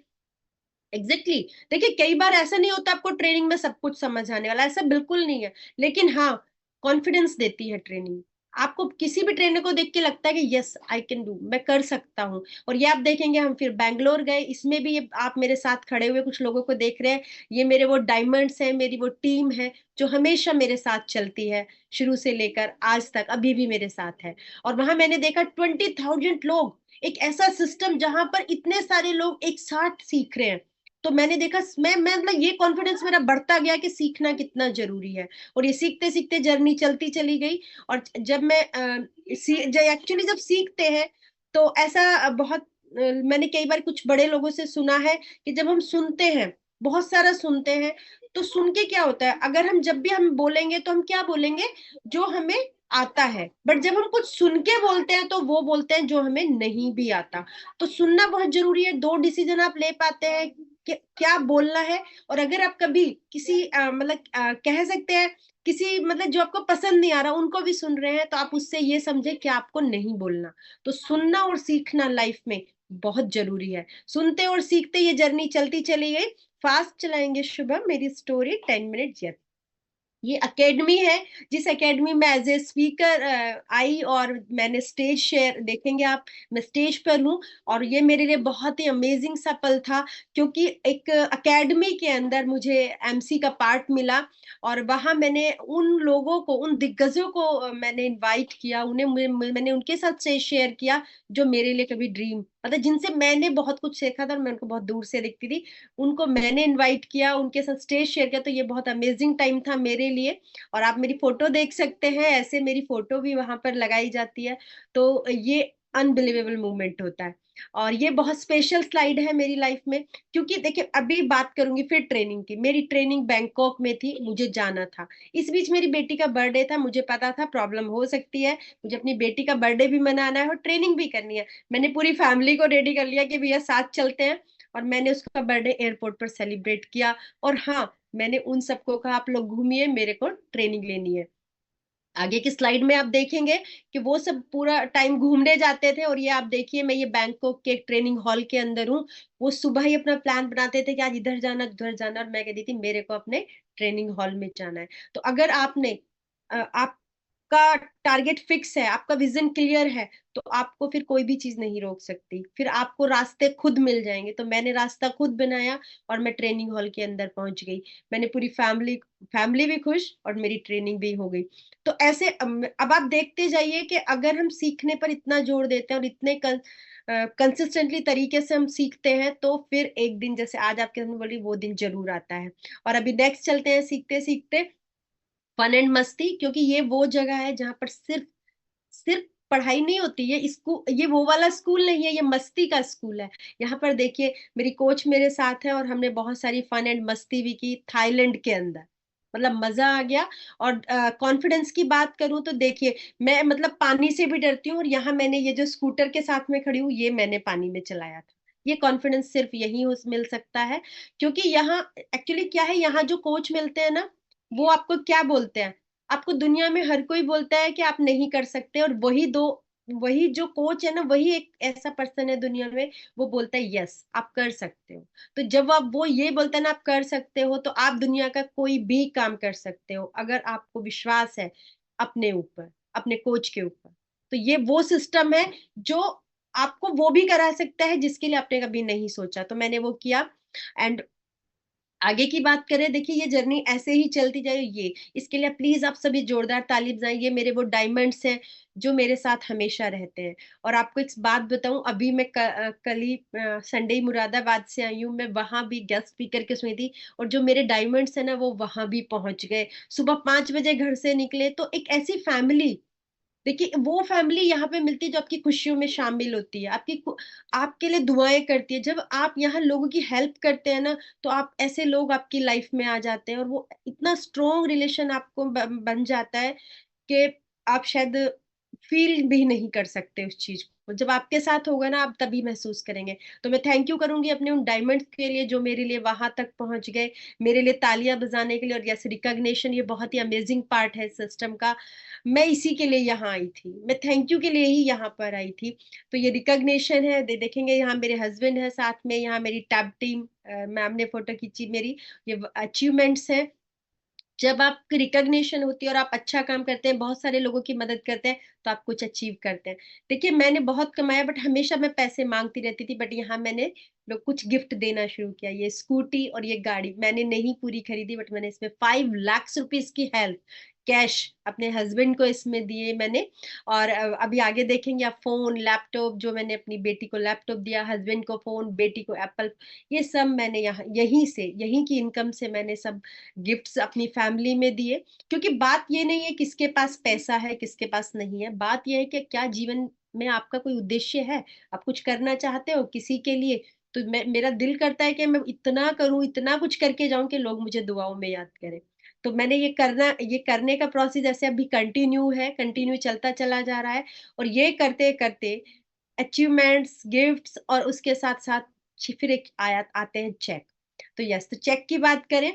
एग्जैक्टली देखिए, कई बार ऐसा नहीं होता आपको ट्रेनिंग में सब कुछ समझ आने वाला, ऐसा बिल्कुल नहीं है। लेकिन हाँ, कॉन्फिडेंस देती है ट्रेनिंग। आपको किसी भी ट्रेनर को देख के लगता है कि यस आई कैन डू, मैं कर सकता हूँ। और ये आप देखेंगे, हम फिर बैंगलोर गए, इसमें भी ये आप मेरे साथ खड़े हुए कुछ लोगों को देख रहे हैं, ये मेरे वो डायमंड्स हैं, मेरी वो टीम है जो हमेशा मेरे साथ चलती है, शुरू से लेकर आज तक, अभी भी मेरे साथ है। और वहां मैंने देखा 20,000 लोग, एक ऐसा सिस्टम जहां पर इतने सारे लोग एक साथ सीख रहे हैं। तो मैंने देखा, मैं मतलब ये कॉन्फिडेंस मेरा बढ़ता गया कि सीखना कितना जरूरी है। और ये सीखते सीखते जर्नी चलती चली गई। और जब मैं एक्चुअली जब सीखते हैं तो ऐसा बहुत मैंने कई बार कुछ बड़े लोगों से सुना है कि जब हम सुनते हैं, बहुत सारा सुनते हैं, तो सुन के क्या होता है, अगर हम जब भी हम बोलेंगे तो हम क्या बोलेंगे, जो हमें आता है। बट जब हम कुछ सुन के बोलते हैं तो वो बोलते हैं जो हमें नहीं भी आता। तो सुनना बहुत जरूरी है। 2 डिसीजन आप ले पाते हैं कि क्या बोलना है। और अगर आप कभी किसी मतलब कह सकते हैं किसी, मतलब जो आपको पसंद नहीं आ रहा उनको भी सुन रहे हैं, तो आप उससे ये समझे कि आपको नहीं बोलना। तो सुनना और सीखना लाइफ में बहुत जरूरी है। सुनते और सीखते ये जर्नी चलती चली गई। फास्ट चलाएंगे शुभम, मेरी स्टोरी 10 मिनट। ये एकेडमी है, जिस एकेडमी में एज ए स्पीकर आई और मैंने स्टेज शेयर, देखेंगे आप मैं स्टेज पर हूँ। और ये मेरे लिए बहुत ही अमेजिंग सा पल था, क्योंकि एक एकेडमी के अंदर मुझे एमसी का पार्ट मिला और वहां मैंने उन लोगों को, उन दिग्गजों को मैंने इनवाइट किया, मैंने उनके साथ स्टेज शेयर किया जो मेरे लिए कभी ड्रीम, मतलब जिनसे मैंने बहुत कुछ सीखा था और मैं उनको बहुत दूर से देखती थी, उनको मैंने इनवाइट किया, उनके साथ स्टेज शेयर किया। तो ये बहुत अमेजिंग टाइम था मेरे लिए। और आप मेरी फोटो देख सकते हैं, ऐसे मेरी फोटो भी वहां पर लगाई जाती है। तो ये अनबिलीवेबल मूवमेंट होता है और ये बहुत स्पेशल स्लाइड है मेरी लाइफ में। क्योंकि देखिए अभी बात करूंगी फिर ट्रेनिंग की। मेरी ट्रेनिंग बैंकॉक में थी, मुझे जाना था। इस बीच मेरी बेटी का बर्थडे था, मुझे पता था प्रॉब्लम हो सकती है, मुझे अपनी बेटी का बर्थडे भी मनाना है और ट्रेनिंग भी करनी है। मैंने पूरी फैमिली को रेडी कर लिया कि भैया साथ चलते हैं, और मैंने उसका बर्थडे एयरपोर्ट पर सेलिब्रेट किया। और हाँ, मैंने उन सबको कहा आप लोग घूमिए, मेरे को ट्रेनिंग लेनी है। आगे की स्लाइड में आप देखेंगे कि वो सब पूरा टाइम घूमने जाते थे। और ये आप देखिए, मैं ये बैंकॉक के ट्रेनिंग हॉल के अंदर हूँ। वो सुबह ही अपना प्लान बनाते थे कि आज इधर जाना उधर जाना, और मैं कहती थी मेरे को अपने ट्रेनिंग हॉल में जाना है। तो अगर आपने आपका टारगेट फिक्स है, आपका विजन क्लियर है, तो आपको फिर कोई भी चीज नहीं रोक सकती, फिर आपको रास्ते खुद मिल जाएंगे। तो मैंने रास्ता खुद बनाया और मैं ट्रेनिंग हॉल के अंदर पहुंच गई। मैंने पूरी फैमिली भी खुश और मेरी ट्रेनिंग भी हो गई। तो ऐसे अब आप देखते जाइए कि अगर हम सीखने पर इतना जोर देते हैं और इतने कंसिस्टेंटली तरीके से हम सीखते हैं, तो फिर एक दिन, जैसे आज आपके सामने बोली, वो दिन जरूर आता है। और अभी नेक्स्ट चलते हैं, सीखते सीखते फन एंड मस्ती। क्योंकि ये वो जगह है जहां पर सिर्फ सिर्फ पढ़ाई नहीं होती है। स्कूल, ये वो वाला स्कूल नहीं है, ये मस्ती का स्कूल है। यहाँ पर देखिए मेरी कोच मेरे साथ है और हमने बहुत सारी फन एंड मस्ती भी की थाईलैंड के अंदर, मतलब मजा आ गया। और कॉन्फिडेंस की बात करूं तो देखिए, मैं मतलब पानी से भी डरती हूँ, और यहाँ मैंने ये जो स्कूटर के साथ में खड़ी हूँ, ये मैंने पानी में चलाया था। ये कॉन्फिडेंस सिर्फ यही मिल सकता है। क्योंकि यहाँ एक्चुअली क्या है, यहाँ जो कोच मिलते हैं ना, वो आपको क्या बोलते हैं, आपको दुनिया में हर कोई बोलता है कि आप नहीं कर सकते, और वही जो कोच है ना, वही एक ऐसा पर्सन है दुनिया में, वो बोलता है यस आप कर सकते हो। तो जब आप वो ये बोलते हैं ना आप कर सकते हो, तो आप दुनिया का कोई भी काम कर सकते हो अगर आपको विश्वास है अपने ऊपर, अपने कोच के ऊपर। तो ये वो सिस्टम है जो आपको वो भी करा सकता है जिसके लिए आपने कभी नहीं सोचा। तो मैंने वो किया। एंड आगे की बात करें, देखिए ये जर्नी ऐसे ही चलती जाए, ये इसके लिए प्लीज आप सभी जोरदार ताली बजाएं। ये मेरे वो डायमंड्स हैं जो मेरे साथ हमेशा रहते हैं। और आपको एक बात बताऊं, अभी मैं कल ही संडे मुरादाबाद से आई हूँ, मैं वहां भी गेस्ट स्पीकर के सुनी थी, और जो मेरे डायमंड्स है ना, वो वहां भी पहुंच गए। सुबह 5 बजे घर से निकले। तो एक ऐसी फैमिली, देखिए वो फैमिली यहाँ पे मिलती है जो आपकी खुशियों में शामिल होती है, आपके लिए दुआएं करती है। जब आप यहाँ लोगों की हेल्प करते हैं ना, तो आप ऐसे लोग आपकी लाइफ में आ जाते हैं, और वो इतना स्ट्रॉन्ग रिलेशन आपको बन जाता है कि आप शायद फील भी नहीं कर सकते उस चीज को। जब आपके साथ होगा ना, आप तभी महसूस करेंगे। तो मैं थैंक यू करूंगी अपने उन डायमंड्स के लिए जो मेरे लिए वहां तक पहुंच गए, मेरे लिए तालियां बजाने के लिए। और यस, रिकॉग्निशन ये बहुत ही अमेजिंग पार्ट है सिस्टम का। मैं इसी के लिए यहाँ आई थी, मैं थैंक यू के लिए ही यहाँ पर आई थी। तो ये रिकॉग्निशन है, देखेंगे यहाँ मेरे हस्बैंड है साथ में, यहाँ मेरी टैब टीम, मैम ने फोटो खींची मेरी। ये अचीवमेंट्स है। जब आपकी रिकॉग्निशन होती है और आप अच्छा काम करते हैं, बहुत सारे लोगों की मदद करते हैं, तो आप कुछ अचीव करते हैं। देखिए मैंने बहुत कमाया, बट हमेशा मैं पैसे मांगती रहती थी। बट यहाँ मैंने लोग कुछ गिफ्ट देना शुरू किया। ये स्कूटी और ये गाड़ी मैंने नहीं पूरी खरीदी, बट मैंने इसमें 5 लाख रुपीज की हेल्प कैश अपने हस्बैंड को इसमें दिए मैंने। और अभी आगे देखेंगे आप, फोन लैपटॉप, जो मैंने अपनी बेटी को लैपटॉप दिया, हस्बैंड को फोन, बेटी को एप्पल, ये सब मैंने यहाँ यहीं की इनकम से मैंने सब गिफ्ट्स अपनी फैमिली में दिए। क्योंकि बात ये नहीं है किसके पास पैसा है किसके पास नहीं है, बात ये है कि क्या जीवन में आपका कोई उद्देश्य है, आप कुछ करना चाहते हो किसी के लिए। तो मेरा दिल करता है कि मैं इतना करूं, इतना कुछ करके जाऊं कि लोग मुझे दुआओं में याद करें। तो मैंने ये करने का प्रोसेस ऐसे अभी कंटिन्यू चलता चला जा रहा है। और ये करते करते अचीवमेंट्स, गिफ्ट्स, और उसके साथ साथ फिर एक आते हैं चेक। तो यस, तो चेक की बात करें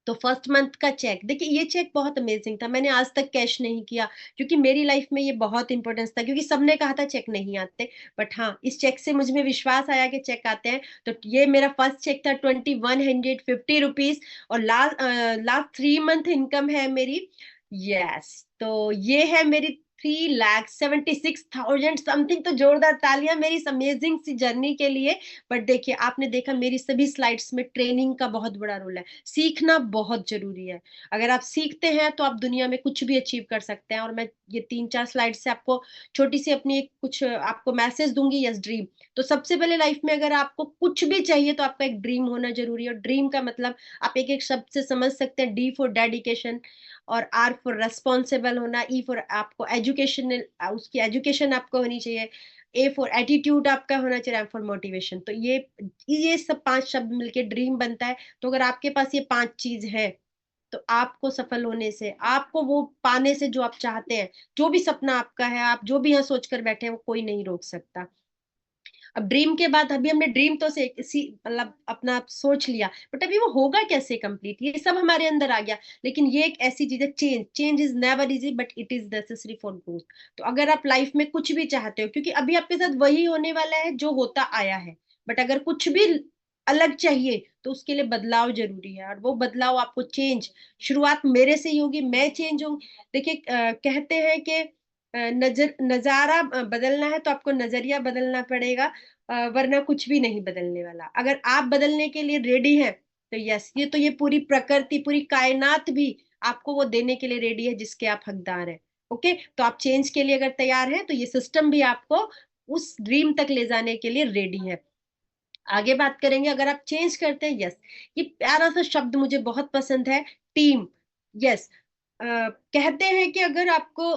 तो फर्स्ट मंथ का चेक, देखिए ये चेक बहुत अमेजिंग था, मैंने आज तक कैश नहीं किया क्योंकि मेरी लाइफ में ये बहुत इंपॉर्टेंस था, क्योंकि सबने कहा था चेक नहीं आते, बट हाँ इस चेक से मुझ में विश्वास आया कि चेक आते हैं। तो ये मेरा फर्स्ट चेक था 2150 रुपीज, और लास्ट 3 मंथ इनकम है मेरी, यस तो ये है मेरी 3,76,000 समथिंग। तो जोरदार तालियां मेरी इस अमेजिंग सी जर्नी के लिए। बट देखिए आपने देखा मेरी सभी स्लाइड्स में ट्रेनिंग का बहुत बड़ा रोल है, सीखना बहुत जरूरी है। अगर आप सीखते हैं तो आप दुनिया में कुछ भी अचीव कर सकते हैं। और मैं ये 3-4 स्लाइड से आपको छोटी सी अपनी एक कुछ आपको मैसेज दूंगी। यस ड्रीम, तो सबसे पहले लाइफ में अगर आपको कुछ भी चाहिए तो आपका एक ड्रीम होना जरूरी है। और ड्रीम का मतलब आप एक एक शब्द से समझ सकते हैं, डी फॉर डेडिकेशन, और आर फॉर रेस्पॉन्सिबल होना, ई फॉर आपको एजुकेशनल, उसकी एजुकेशन आपको होनी चाहिए, ए फॉर एटीट्यूड आपका होना चाहिए, एम फॉर मोटिवेशन। तो ये सब 5 शब्द मिलके ड्रीम बनता है। तो अगर आपके पास ये 5 चीज है तो आपको सफल होने से, आपको वो पाने से जो आप चाहते हैं, जो भी सपना आपका है, आप जो भी यहाँ सोच कर बैठे हैं, वो कोई नहीं रोक सकता। अब ड्रीम के बाद अभी हमने ड्रीम तो से इसी मतलब अपना सोच लिया, बट अभी वो होगा कैसे कंप्लीट, ये सब हमारे अंदर आ गया। लेकिन ये एक ऐसी चीज है, change is never easy but it is necessary for growth. तो अगर आप लाइफ में कुछ भी चाहते हो, क्योंकि अभी आपके साथ वही होने वाला है जो होता आया है, बट अगर कुछ भी अलग चाहिए तो उसके लिए बदलाव जरूरी है। और वो बदलाव आपको चेंज, शुरुआत मेरे से ही होगी, मैं चेंज हूँ। देखिए कहते हैं कि नजारा बदलना है तो आपको नजरिया बदलना पड़ेगा, वरना कुछ भी नहीं बदलने वाला। अगर आप बदलने के लिए रेडी हैं तो यस, ये पूरी प्रकृति, पूरी कायनात भी आपको वो देने के लिए रेडी है जिसके आप हकदार हैं। ओके, तो आप चेंज के लिए अगर तैयार हैं तो ये सिस्टम भी आपको उस ड्रीम तक ले जाने के लिए रेडी है। आगे बात करेंगे, अगर आप चेंज करते हैं, यस ये प्यारा सा शब्द मुझे बहुत पसंद है, टीम। यस कहते हैं कि अगर आपको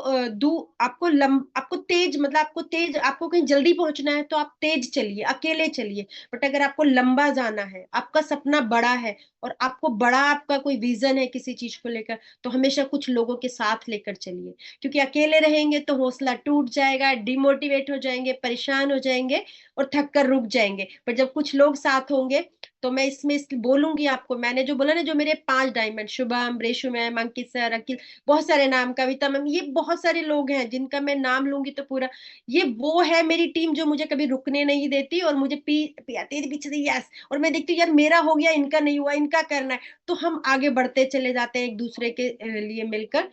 आपको तेज, मतलब आपको कहीं जल्दी पहुंचना है तो आप तेज चलिए, अकेले चलिए। बट अगर आपको लंबा जाना है, आपका सपना बड़ा है और आपको बड़ा आपका कोई विजन है किसी चीज को लेकर, तो हमेशा कुछ लोगों के साथ लेकर चलिए। क्योंकि अकेले रहेंगे तो हौसला टूट जाएगा, डिमोटिवेट हो जाएंगे, परेशान हो जाएंगे और थक कर रुक जाएंगे। पर जब कुछ लोग साथ होंगे तो मैं इसमें बोलूंगी आपको, मैंने जो बोला ना, जो मेरे 5 डायमंड, शुभम, रेशु मैम, अंकित सर, अखिल, बहुत सारे नाम, कविता मैम, ये बहुत सारे लोग हैं जिनका मैं नाम लूंगी तो पूरा, ये वो है मेरी टीम जो मुझे कभी रुकने नहीं देती और मुझे तेरे पीछे से यस, और मैं देखती हूँ यार मेरा हो गया, इनका नहीं हुआ, इनका करना है, तो हम आगे बढ़ते चले जाते हैं एक दूसरे के लिए मिलकर।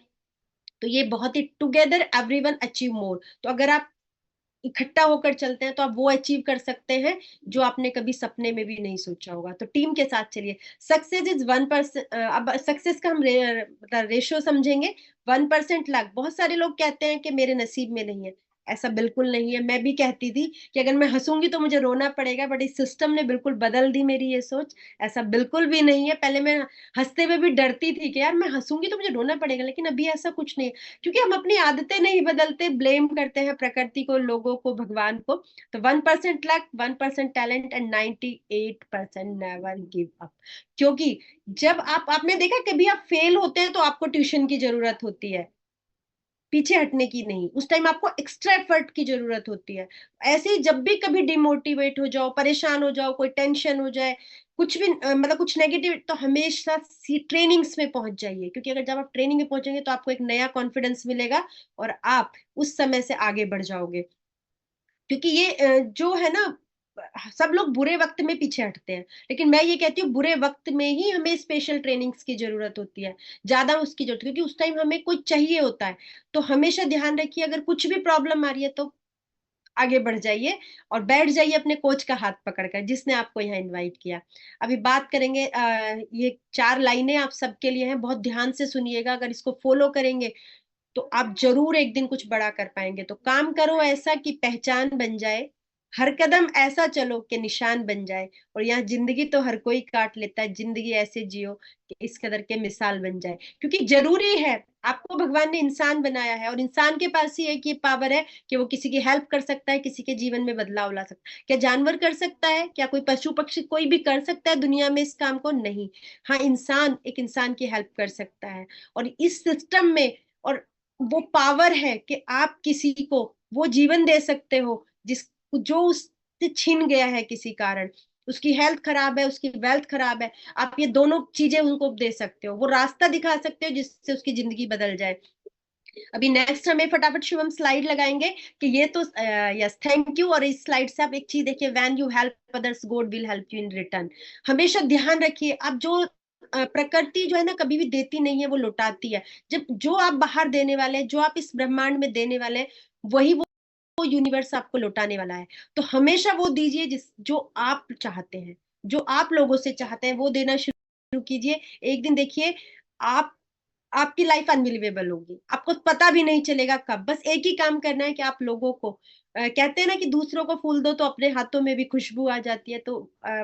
तो ये बहुत ही टुगेदर एवरीवन अचीव मोर। तो अगर आप इकट्ठा होकर चलते हैं तो आप वो अचीव कर सकते हैं जो आपने कभी सपने में भी नहीं सोचा होगा। तो टीम के साथ चलिए। Success is 1%। अब सक्सेस का हम मतलब रेशो समझेंगे। 1% लक, बहुत सारे लोग कहते हैं कि मेरे नसीब में नहीं है, ऐसा बिल्कुल नहीं है। मैं भी कहती थी कि अगर मैं हंसूंगी तो मुझे रोना पड़ेगा, बट इस सिस्टम ने बिल्कुल बदल दी मेरी ये सोच। ऐसा बिल्कुल भी नहीं है। पहले मैं हंसते हुए भी डरती थी कि यार मैं हंसूंगी तो मुझे रोना पड़ेगा, लेकिन अभी ऐसा कुछ नहीं है, क्योंकि हम अपनी आदतें नहीं बदलते, ब्लेम करते हैं प्रकृति को, लोगों को, भगवान को। तो 1% luck, 1% talent and 98% never give up. क्योंकि जब आपने देखा कभी आप फेल होते हैं तो आपको ट्यूशन की जरूरत होती है, पीछे हटने की नहीं। उस टाइम आपको एक्स्ट्रा एफर्ट की जरूरत होती है। ऐसे ही जब भी कभी डिमोटिवेट हो जाओ, परेशान हो जाओ, कोई टेंशन हो जाए, कुछ भी मतलब कुछ नेगेटिव, तो हमेशा ट्रेनिंग्स में पहुंच जाइए। क्योंकि अगर जब आप ट्रेनिंग में पहुंचेंगे तो आपको एक नया कॉन्फिडेंस मिलेगा और आप उस समय से आगे बढ़ जाओगे। क्योंकि ये जो है ना, सब लोग बुरे वक्त में पीछे हटते हैं, लेकिन मैं ये कहती हूँ बुरे वक्त में ही हमें स्पेशल ट्रेनिंग्स की जरूरत होती है, ज्यादा उसकी जरूरत, क्योंकि उस टाइम हमें कुछ चाहिए होता है। तो हमेशा ध्यान रखिए, अगर कुछ भी प्रॉब्लम आ रही है तो आगे बढ़ जाइए और बैठ जाइए अपने कोच का हाथ पकड़कर, जिसने आपको यहाँ इनवाइट किया। अभी बात करेंगे, ये 4 लाइनें आप सबके लिए हैं, बहुत ध्यान से सुनिएगा। अगर इसको फॉलो करेंगे तो आप जरूर एक दिन कुछ बड़ा कर पाएंगे। तो काम करो ऐसा कि पहचान बन जाए, हर कदम ऐसा चलो कि निशान बन जाए, और यहाँ जिंदगी तो हर कोई काट लेता है, जिंदगी ऐसे जियो कि इस कदर के मिसाल बन जाए। क्योंकि जरूरी है, आपको भगवान ने इंसान बनाया है और इंसान के पास ही एक ये पावर है कि वो किसी की हेल्प कर सकता है, किसी के जीवन में बदलाव ला सकता है। क्या जानवर कर सकता है? क्या कोई पशु पक्षी कोई भी कर सकता है दुनिया में इस काम को? नहीं। हाँ, इंसान एक इंसान की हेल्प कर सकता है। और इस सिस्टम में और वो पावर है कि आप किसी को वो जीवन दे सकते हो जिस जो उससे छिन गया है किसी कारण। उसकी हेल्थ खराब है, उसकी वेल्थ खराब है, आप ये दोनों चीजें उनको दे सकते हो, वो रास्ता दिखा सकते हो जिससे उसकी जिंदगी बदल जाए। अभी नेक्स्ट हमें फटाफट शुभम स्लाइड लगाएंगे कि ये तो यस थैंक यू। और इस स्लाइड से आप एक चीज देखिए, when you help others God will help you in return. हमेशा ध्यान रखिए, आप जो प्रकृति जो है ना कभी भी देती नहीं है, वो लौटाती है। जब जो आप बाहर देने वाले हैं, जो आप इस ब्रह्मांड में देने वाले हैं, वही वो यूनिवर्स आपको लौटाने वाला है। तो हमेशा वो दीजिए जिस जो आप चाहते हैं, जो आप लोगों से चाहते हैं वो देना शुरू कीजिए। एक दिन देखिए आप आपकी लाइफ अनबिलीवेबल होगी, आपको पता भी नहीं चलेगा कब। बस एक ही काम करना है कि आप लोगों को कहते हैं ना कि दूसरों को फूल दो तो अपने हाथों में भी खुशबू आ जाती है। तो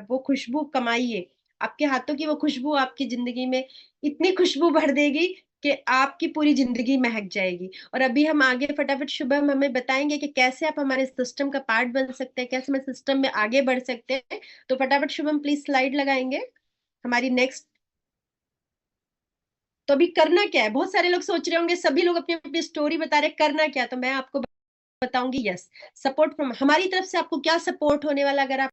वो खुशबू कमाइए, आपके हाथों की वो खुशबू आपकी जिंदगी में इतनी खुशबू भर देगी कि आपकी पूरी जिंदगी महक जाएगी। और अभी हम आगे फटाफट शुभम हमें बताएंगे कि कैसे आप हमारे सिस्टम का पार्ट बन सकते हैं, कैसे हम सिस्टम में आगे बढ़ सकते हैं। तो फटाफट शुभम प्लीज स्लाइड लगाएंगे हमारी नेक्स्ट। तो अभी करना क्या है, बहुत सारे लोग सोच रहे होंगे, सभी लोग अपनी अपनी स्टोरी बता रहे, करना क्या। तो मैं आपको बताऊंगी यस सपोर्ट फ्रॉम हमारी तरफ से आपको क्या सपोर्ट होने वाला अगर आप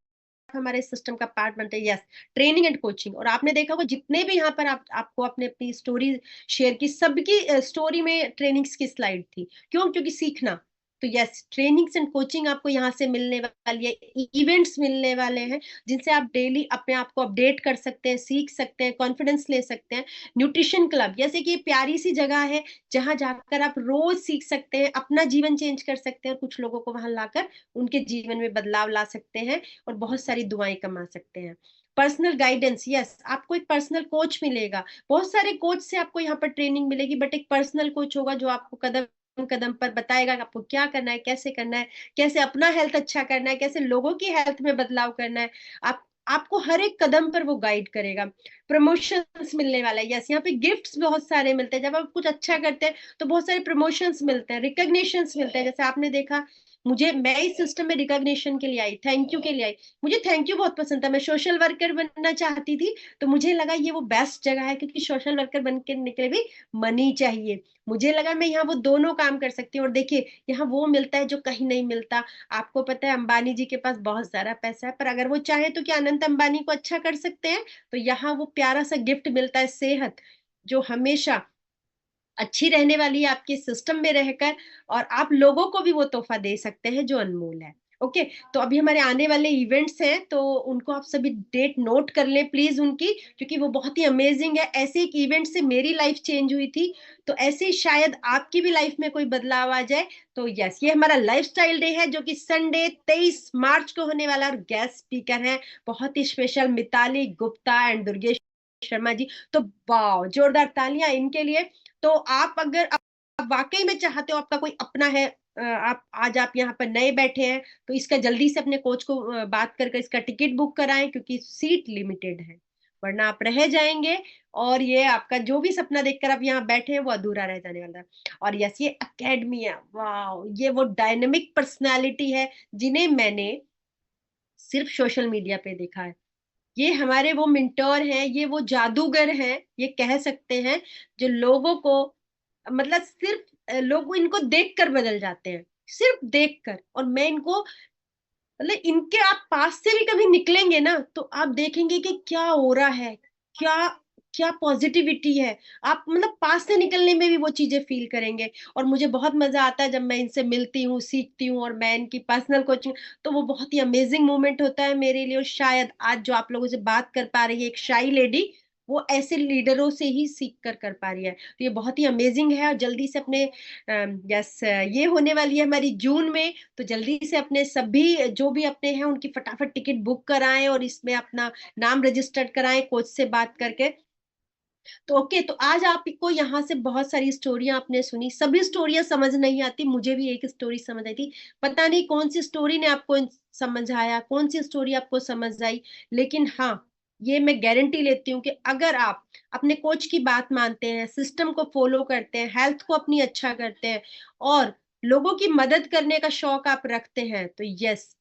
हमारे सिस्टम का पार्ट बनते हैं। Yes training and coaching. और आपने देखा होगा जितने भी यहाँ पर आपको अपने अपनी स्टोरी शेयर की, सबकी स्टोरी में ट्रेनिंग्स की स्लाइड थी। क्यों? क्योंकि सीखना। तो यस ट्रेनिंग्स एंड कोचिंग आपको यहाँ से मिलने वाली है, इवेंट्स मिलने वाले हैं जिनसे आप डेली अपने आप को अपडेट कर सकते हैं, सीख सकते हैं, कॉन्फिडेंस ले सकते हैं। न्यूट्रिशन क्लब जैसे कि प्यारी सी जगह है जहां जाकर आप रोज सीख सकते हैं, अपना जीवन चेंज कर सकते हैं और कुछ लोगों को वहां लाकर उनके जीवन में बदलाव ला सकते हैं और बहुत सारी दुआएं कमा सकते हैं। पर्सनल गाइडेंस, यस आपको एक पर्सनल कोच मिलेगा। बहुत सारे कोच से आपको यहाँ पर ट्रेनिंग मिलेगी, बट एक पर्सनल कोच होगा जो आपको कदम कदम पर बताएगा कि आपको क्या करना है, कैसे करना है, कैसे अपना हेल्थ अच्छा करना है, कैसे लोगों की हेल्थ में बदलाव करना है। आपको हर एक कदम पर वो गाइड करेगा। प्रमोशंस मिलने वाला है, यस यहाँ पे गिफ्ट्स बहुत सारे मिलते हैं। जब आप कुछ अच्छा करते हैं तो बहुत सारे प्रमोशंस मिलते हैं, रिकॉग्निशंस मिलते हैं। जैसे आपने देखा मैं इस सिस्टम में रिकॉग्निशन के लिए आई, थैंक यू के लिए आई। मुझे थैंक यू बहुत पसंद था, मैं सोशल वर्कर बनना चाहती थी, तो मुझे लगा ये वो बेस्ट जगह है, क्योंकि सोशल वर्कर बनने के लिए भी मनी चाहिए। मुझे लगा मैं यहाँ वो दोनों काम कर सकती हूँ। और देखिए यहाँ वो मिलता है जो कहीं नहीं मिलता। आपको पता है अंबानी जी के पास बहुत सारा पैसा है, पर अगर वो चाहे तो क्या अनंत अंबानी को अच्छा कर सकते हैं। तो यहाँ वो प्यारा सा गिफ्ट मिलता है, सेहत, जो हमेशा अच्छी रहने वाली है आपके सिस्टम में रहकर, और आप लोगों को भी वो तोहफा दे सकते हैं जो अनमोल है। ओके तो अभी हमारे आने वाले इवेंट्स हैं, तो उनको आप सभी डेट नोट कर लें प्लीज उनकी, क्योंकि वो बहुत ही अमेजिंग है। ऐसे एक इवेंट से मेरी लाइफ चेंज हुई थी, तो ऐसे ही शायद आपकी भी लाइफ में कोई बदलाव आ जाए। तो यस ये हमारा लाइफस्टाइल डे है जो कि संडे 23 मार्च को होने वाला, और गेस्ट स्पीकर हैं बहुत ही स्पेशल मिताली गुप्ता एंड दुर्गेश शर्मा जी। तो वाह जोरदार तालियां इनके लिए। तो आप अगर आप वाकई में चाहते हो, आपका कोई अपना है, आप यहाँ पर नए बैठे हैं, तो इसका जल्दी से अपने कोच को बात करके इसका टिकट बुक कराएं, क्योंकि सीट लिमिटेड है, वरना आप रह जाएंगे और ये आपका जो भी सपना देखकर आप यहाँ बैठे हैं वो अधूरा रह जाने वाला है। और यस ये अकेडमी है, वाह ये वो डायनेमिक पर्सनालिटी है जिन्हें मैंने सिर्फ सोशल मीडिया पे देखा है। ये हमारे वो मिंटोर हैं, ये वो जादूगर हैं, ये कह सकते हैं, जो लोगों को मतलब सिर्फ लोग इनको देखकर बदल जाते हैं, सिर्फ देखकर। और मैं इनको मतलब इनके आप पास से भी कभी निकलेंगे ना तो आप देखेंगे कि क्या हो रहा है, क्या क्या पॉजिटिविटी है। आप मतलब पास से निकलने में भी वो चीजें फील करेंगे। और मुझे बहुत मजा आता है जब मैं इनसे मिलती हूँ, सीखती हूँ, और मैं इनकी पर्सनल कोचिंग, तो वो बहुत ही अमेजिंग मोमेंट होता है मेरे लिए। और शायद आज जो आप लोगों से बात कर पा रही है एक शाई लेडी, वो ऐसे लीडरों से ही सीख कर पा रही है। तो ये बहुत ही अमेजिंग है। और जल्दी से अपने यस ये होने वाली है हमारी जून में, तो जल्दी से अपने सभी जो भी अपने हैं उनकी फटाफट टिकट बुक कराएं और इसमें अपना नाम रजिस्टर्ड कराएं कोच से बात करके। तो ओके तो आज आपको यहाँ से बहुत सारी स्टोरियां आपने सुनी, सभी स्टोरियां समझ नहीं आती, मुझे भी एक स्टोरी समझ आई थी, पता नहीं कौन सी स्टोरी ने आपको समझ आया, कौन सी स्टोरी आपको समझ आई। लेकिन हाँ ये मैं गारंटी लेती हूँ कि अगर आप अपने कोच की बात मानते हैं, सिस्टम को फॉलो करते हैं, हेल्थ को अपनी अच्छा करते हैं और लोगों की मदद करने का शौक आप रखते हैं, तो यस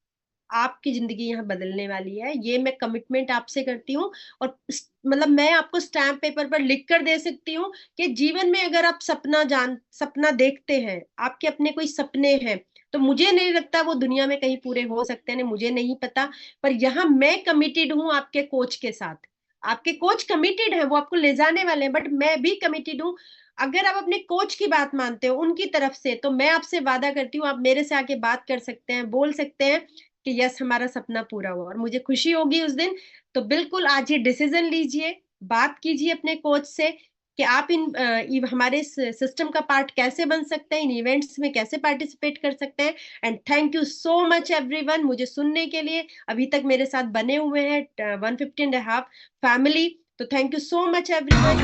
आपकी जिंदगी यहाँ बदलने वाली है। ये मैं कमिटमेंट आपसे करती हूँ। और मतलब मैं आपको स्टैम्प पेपर पर लिख कर दे सकती हूँ कि जीवन में अगर आप सपना देखते हैं, आपके अपने कोई सपने हैं, तो मुझे नहीं लगता वो दुनिया में कहीं पूरे हो सकते हैं, मुझे नहीं पता, पर यहाँ मैं कमिटेड हूँ आपके कोच के साथ। आपके कोच कमिटेड है, वो आपको ले जाने वाले हैं, बट मैं भी कमिटेड हूँ। अगर आप अपने कोच की बात मानते हो उनकी तरफ से, तो मैं आपसे वादा करती हूँ आप मेरे से आके बात कर सकते हैं, बोल सकते हैं कि यस हमारा सपना पूरा हुआ, और मुझे खुशी होगी उस दिन। तो बिल्कुल आज ये डिसीजन लीजिए, बात कीजिए अपने कोच से कि आप हमारे सिस्टम का पार्ट कैसे बन सकते हैं, इन इवेंट्स में कैसे पार्टिसिपेट कर सकते हैं। And thank you so much everyone मुझे सुनने के लिए। अभी तक मेरे साथ बने हुए हैं 150.5 फैमिली, तो thank you so much everyone.